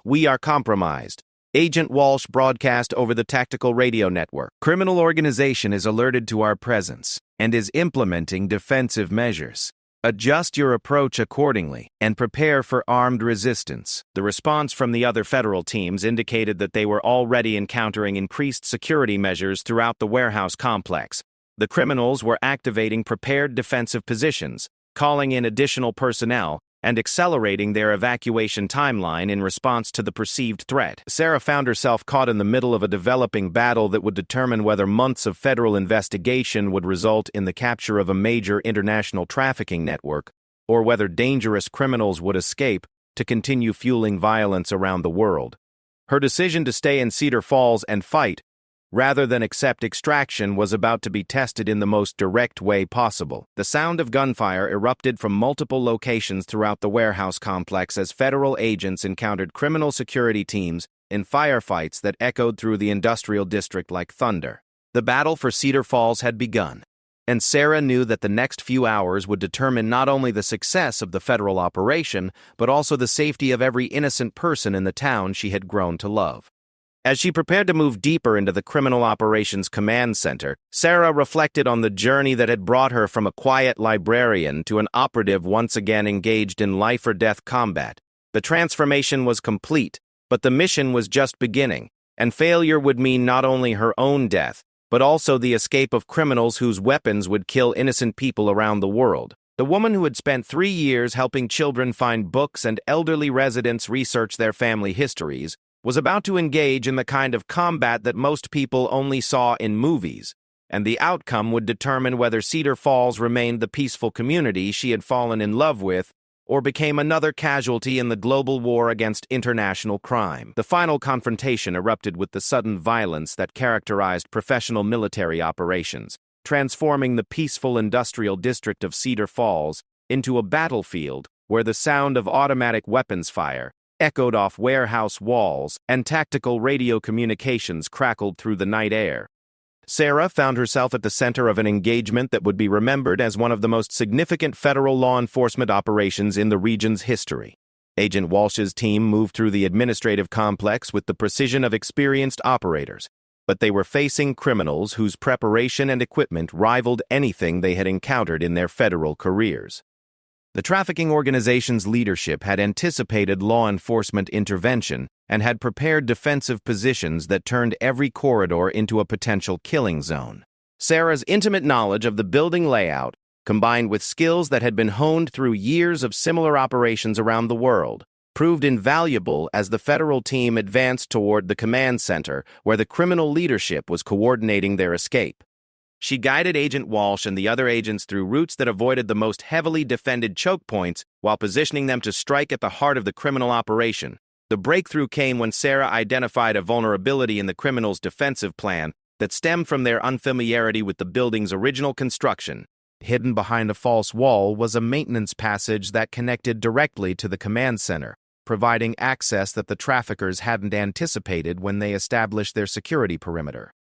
we are compromised," Agent Walsh broadcast over the tactical radio network. "Criminal organization is alerted to our presence and is implementing defensive measures. Adjust your approach accordingly and prepare for armed resistance." The response from the other federal teams indicated that they were already encountering increased security measures throughout the warehouse complex. The criminals were activating prepared defensive positions, calling in additional personnel, and accelerating their evacuation timeline in response to the perceived threat. Sarah found herself caught in the middle of a developing battle that would determine whether months of federal investigation would result in the capture of a major international trafficking network, or whether dangerous criminals would escape to continue fueling violence around the world. Her decision to stay in Cedar Falls and fight rather than accept extraction, was about to be tested in the most direct way possible. The sound of gunfire erupted from multiple locations throughout the warehouse complex as federal agents encountered criminal security teams in firefights that echoed through the industrial district like thunder. The battle for Cedar Falls had begun, and Sarah knew that the next few hours would determine not only the success of the federal operation, but also the safety of every innocent person in the town she had grown to love. As she prepared to move deeper into the Criminal Operations Command Center, Sarah reflected on the journey that had brought her from a quiet librarian to an operative once again engaged in life-or-death combat. The transformation was complete, but the mission was just beginning, and failure would mean not only her own death, but also the escape of criminals whose weapons would kill innocent people around the world. The woman who had spent 3 years helping children find books and elderly residents research their family histories was about to engage in the kind of combat that most people only saw in movies, and the outcome would determine whether Cedar Falls remained the peaceful community she had fallen in love with or became another casualty in the global war against international crime. The final confrontation erupted with the sudden violence that characterized professional military operations, transforming the peaceful industrial district of Cedar Falls into a battlefield where the sound of automatic weapons fire echoed off warehouse walls and tactical radio communications crackled through the night air. Sarah found herself at the center of an engagement that would be remembered as one of the most significant federal law enforcement operations in the region's history. Agent Walsh's team moved through the administrative complex with the precision of experienced operators, but they were facing criminals whose preparation and equipment rivaled anything they had encountered in their federal careers. The trafficking organization's leadership had anticipated law enforcement intervention and had prepared defensive positions that turned every corridor into a potential killing zone. Sarah's intimate knowledge of the building layout, combined with skills that had been honed through years of similar operations around the world, proved invaluable as the federal team advanced toward the command center where the criminal leadership was coordinating their escape. She guided Agent Walsh and the other agents through routes that avoided the most heavily defended choke points while positioning them to strike at the heart of the criminal operation. The breakthrough came when Sarah identified a vulnerability in the criminals' defensive plan that stemmed from their unfamiliarity with the building's original construction. Hidden behind a false wall was a maintenance passage that connected directly to the command center, providing access that the traffickers hadn't anticipated when they established their security perimeter.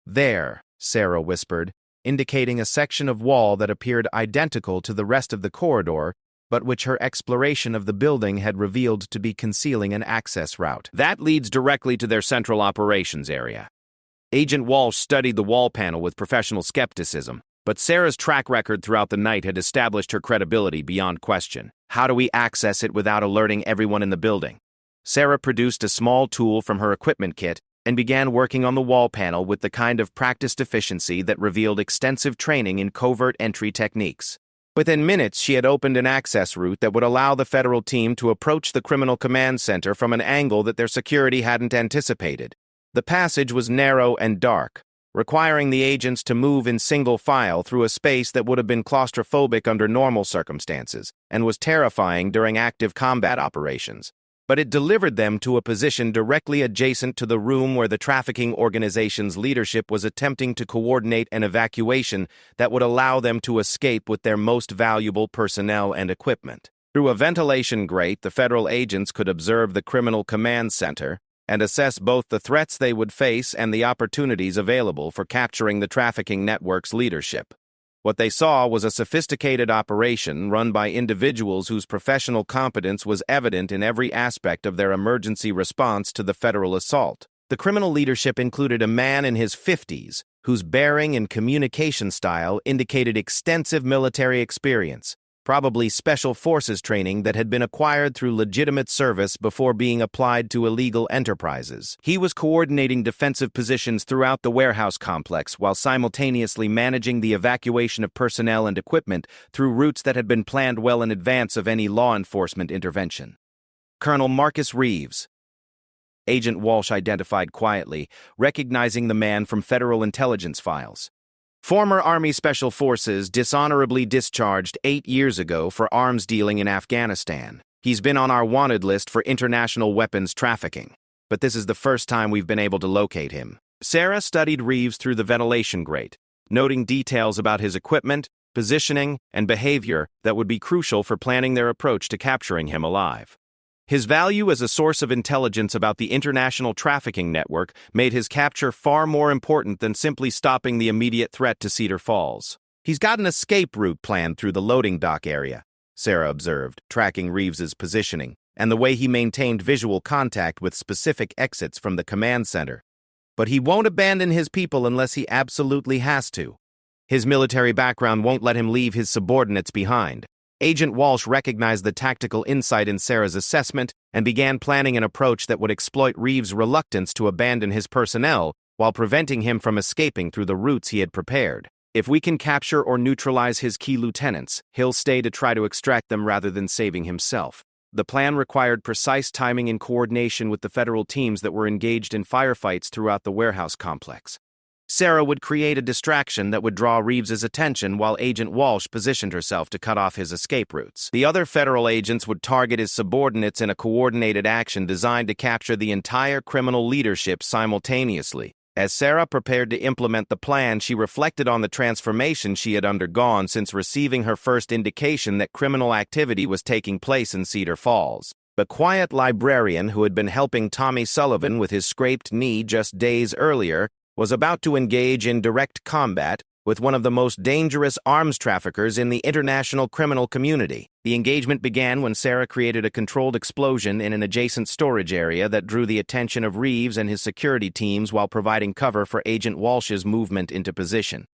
"There," Sarah whispered, indicating a section of wall that appeared identical to the rest of the corridor, but which her exploration of the building had revealed to be concealing an access route. "That leads directly to their central operations area." Agent Walsh studied the wall panel with professional skepticism, but Sarah's track record throughout the night had established her credibility beyond question. "How do we access it without alerting everyone in the building?" Sarah produced a small tool from her equipment kit and began working on the wall panel with the kind of practiced efficiency that revealed extensive training in covert entry techniques. Within minutes, she had opened an access route that would allow the federal team to approach the criminal command center from an angle that their security hadn't anticipated. The passage was narrow and dark, requiring the agents to move in single file through a space that would have been claustrophobic under normal circumstances and was terrifying during active combat operations. But it delivered them to a position directly adjacent to the room where the trafficking organization's leadership was attempting to coordinate an evacuation that would allow them to escape with their most valuable personnel and equipment. Through a ventilation grate, the federal agents could observe the criminal command center and assess both the threats they would face and the opportunities available for capturing the trafficking network's leadership. What they saw was a sophisticated operation run by individuals whose professional competence was evident in every aspect of their emergency response to the federal assault. The criminal leadership included a man in his 50s, whose bearing and communication style indicated extensive military experience, probably special forces training that had been acquired through legitimate service before being applied to illegal enterprises. He was coordinating defensive positions throughout the warehouse complex while simultaneously managing the evacuation of personnel and equipment through routes that had been planned well in advance of any law enforcement intervention. Colonel Marcus Reeves. Agent Walsh identified quietly, recognizing the man from federal intelligence files. Former Army Special Forces dishonorably discharged 8 years ago for arms dealing in Afghanistan. He's been on our wanted list for international weapons trafficking, but this is the first time we've been able to locate him. Sarah studied Reeves through the ventilation grate, noting details about his equipment, positioning, and behavior that would be crucial for planning their approach to capturing him alive. His value as a source of intelligence about the international trafficking network made his capture far more important than simply stopping the immediate threat to Cedar Falls. "He's got an escape route planned through the loading dock area," Sarah observed, tracking Reeves's positioning, and the way he maintained visual contact with specific exits from the command center. "But he won't abandon his people unless he absolutely has to. His military background won't let him leave his subordinates behind." Agent Walsh recognized the tactical insight in Sarah's assessment and began planning an approach that would exploit Reeves' reluctance to abandon his personnel while preventing him from escaping through the routes he had prepared. "If we can capture or neutralize his key lieutenants, he'll stay to try to extract them rather than saving himself." The plan required precise timing and coordination with the federal teams that were engaged in firefights throughout the warehouse complex. Sarah would create a distraction that would draw Reeves's attention while Agent Walsh positioned herself to cut off his escape routes. The other federal agents would target his subordinates in a coordinated action designed to capture the entire criminal leadership simultaneously. As Sarah prepared to implement the plan, she reflected on the transformation she had undergone since receiving her first indication that criminal activity was taking place in Cedar Falls. The quiet librarian who had been helping Tommy Sullivan with his scraped knee just days earlier was about to engage in direct combat with one of the most dangerous arms traffickers in the international criminal community. The engagement began when Sarah created a controlled explosion in an adjacent storage area that drew the attention of Reeves and his security teams while providing cover for Agent Walsh's movement into position.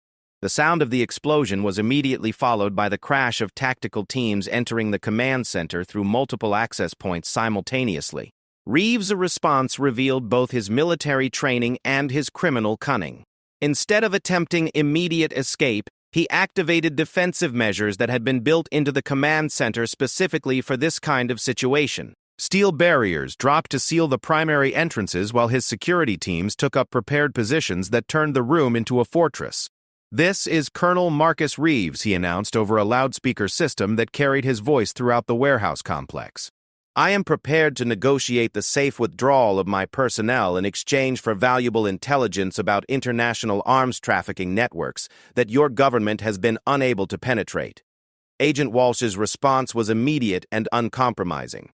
The sound of the explosion was immediately followed by the crash of tactical teams entering the command center through multiple access points simultaneously. Reeves' response revealed both his military training and his criminal cunning. Instead of attempting immediate escape, he activated defensive measures that had been built into the command center specifically for this kind of situation. Steel barriers dropped to seal the primary entrances while his security teams took up prepared positions that turned the room into a fortress. "This is Colonel Marcus Reeves," he announced over a loudspeaker system that carried his voice throughout the warehouse complex. "I am prepared to negotiate the safe withdrawal of my personnel in exchange for valuable intelligence about international arms trafficking networks that your government has been unable to penetrate." Agent Walsh's response was immediate and uncompromising.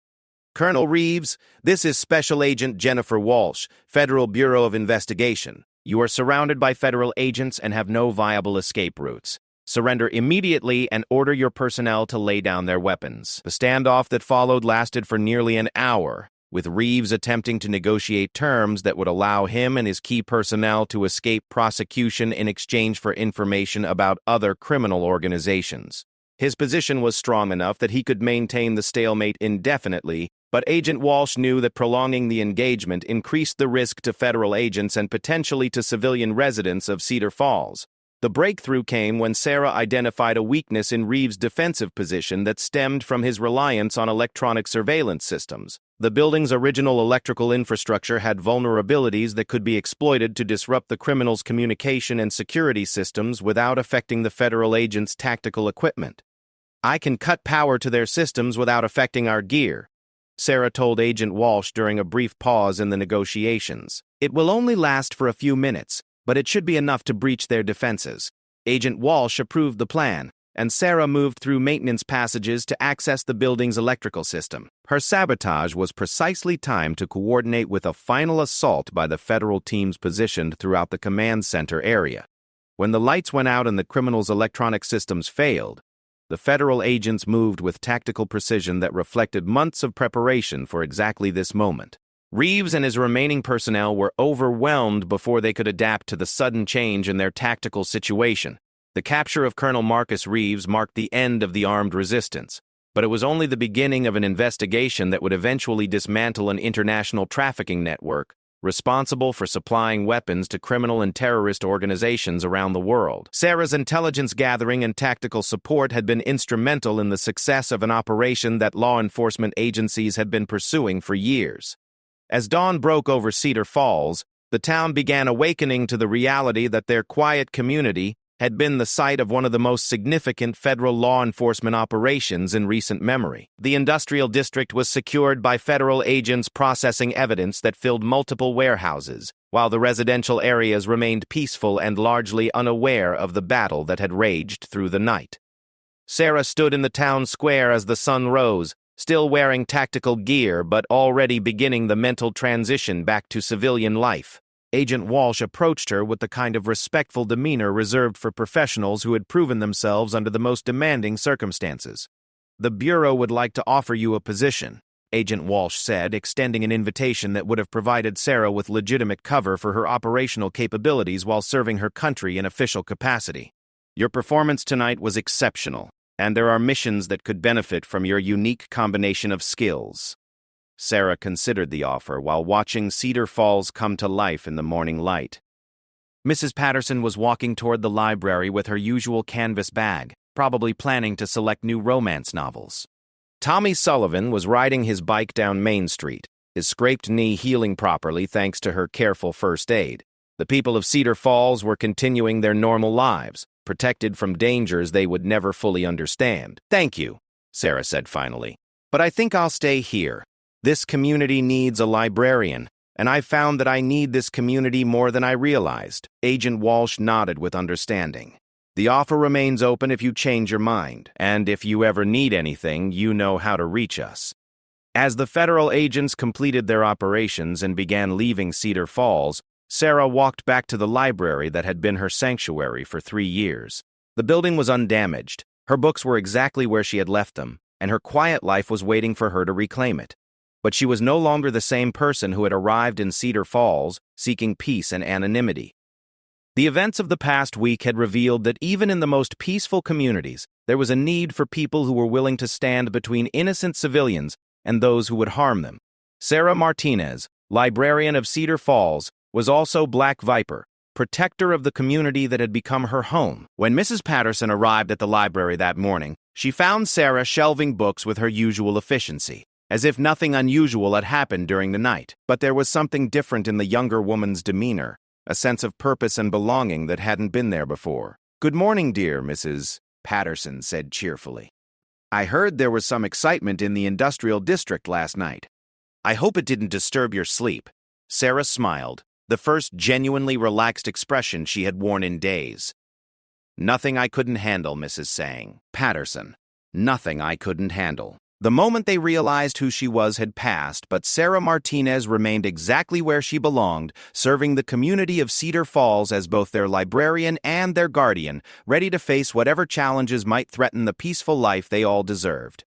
"Colonel Reeves, this is Special Agent Jennifer Walsh, Federal Bureau of Investigation. You are surrounded by federal agents and have no viable escape routes. Surrender immediately and order your personnel to lay down their weapons." The standoff that followed lasted for nearly an hour, with Reeves attempting to negotiate terms that would allow him and his key personnel to escape prosecution in exchange for information about other criminal organizations. His position was strong enough that he could maintain the stalemate indefinitely, but Agent Walsh knew that prolonging the engagement increased the risk to federal agents and potentially to civilian residents of Cedar Falls. The breakthrough came when Sarah identified a weakness in Reeves' defensive position that stemmed from his reliance on electronic surveillance systems. The building's original electrical infrastructure had vulnerabilities that could be exploited to disrupt the criminals' communication and security systems without affecting the federal agents' tactical equipment. "I can cut power to their systems without affecting our gear," Sarah told Agent Walsh during a brief pause in the negotiations. "It will only last for a few minutes, but it should be enough to breach their defenses." Agent Walsh approved the plan, and Sarah moved through maintenance passages to access the building's electrical system. Her sabotage was precisely timed to coordinate with a final assault by the federal teams positioned throughout the command center area. When the lights went out and the criminals' electronic systems failed, the federal agents moved with tactical precision that reflected months of preparation for exactly this moment. Reeves and his remaining personnel were overwhelmed before they could adapt to the sudden change in their tactical situation. The capture of Colonel Marcus Reeves marked the end of the armed resistance, but it was only the beginning of an investigation that would eventually dismantle an international trafficking network responsible for supplying weapons to criminal and terrorist organizations around the world. Sarah's intelligence gathering and tactical support had been instrumental in the success of an operation that law enforcement agencies had been pursuing for years. As dawn broke over Cedar Falls, the town began awakening to the reality that their quiet community, had been the site of one of the most significant federal law enforcement operations in recent memory. The industrial district was secured by federal agents processing evidence that filled multiple warehouses, while the residential areas remained peaceful and largely unaware of the battle that had raged through the night. Sarah stood in the town square as the sun rose, still wearing tactical gear but already beginning the mental transition back to civilian life. Agent Walsh approached her with the kind of respectful demeanor reserved for professionals who had proven themselves under the most demanding circumstances. "The Bureau would like to offer you a position," Agent Walsh said, extending an invitation that would have provided Sarah with legitimate cover for her operational capabilities while serving her country in official capacity. "Your performance tonight was exceptional, and there are missions that could benefit from your unique combination of skills." Sarah considered the offer while watching Cedar Falls come to life in the morning light. Mrs. Patterson was walking toward the library with her usual canvas bag, probably planning to select new romance novels. Tommy Sullivan was riding his bike down Main Street, his scraped knee healing properly thanks to her careful first aid. The people of Cedar Falls were continuing their normal lives, protected from dangers they would never fully understand. "Thank you," Sarah said finally, "but I think I'll stay here. This community needs a librarian, and I found that I need this community more than I realized." Agent Walsh nodded with understanding. "The offer remains open if you change your mind, and if you ever need anything, you know how to reach us." As the federal agents completed their operations and began leaving Cedar Falls, Sarah walked back to the library that had been her sanctuary for 3 years. The building was undamaged, her books were exactly where she had left them, and her quiet life was waiting for her to reclaim it. But she was no longer the same person who had arrived in Cedar Falls seeking peace and anonymity. The events of the past week had revealed that even in the most peaceful communities, there was a need for people who were willing to stand between innocent civilians and those who would harm them. Sarah Martinez, librarian of Cedar Falls, was also Black Viper, protector of the community that had become her home. When Mrs. Patterson arrived at the library that morning, she found Sarah shelving books with her usual efficiency, as if nothing unusual had happened during the night. But there was something different in the younger woman's demeanor, a sense of purpose and belonging that hadn't been there before. "Good morning, dear Mrs. Patterson said cheerfully. "I heard there was some excitement in the industrial district last night. I hope it didn't disturb your sleep." Sarah smiled, the first genuinely relaxed expression she had worn in days. "Nothing I couldn't handle, Mrs. Patterson. Nothing I couldn't handle." The moment they realized who she was had passed, but Sarah Martinez remained exactly where she belonged, serving the community of Cedar Falls as both their librarian and their guardian, ready to face whatever challenges might threaten the peaceful life they all deserved.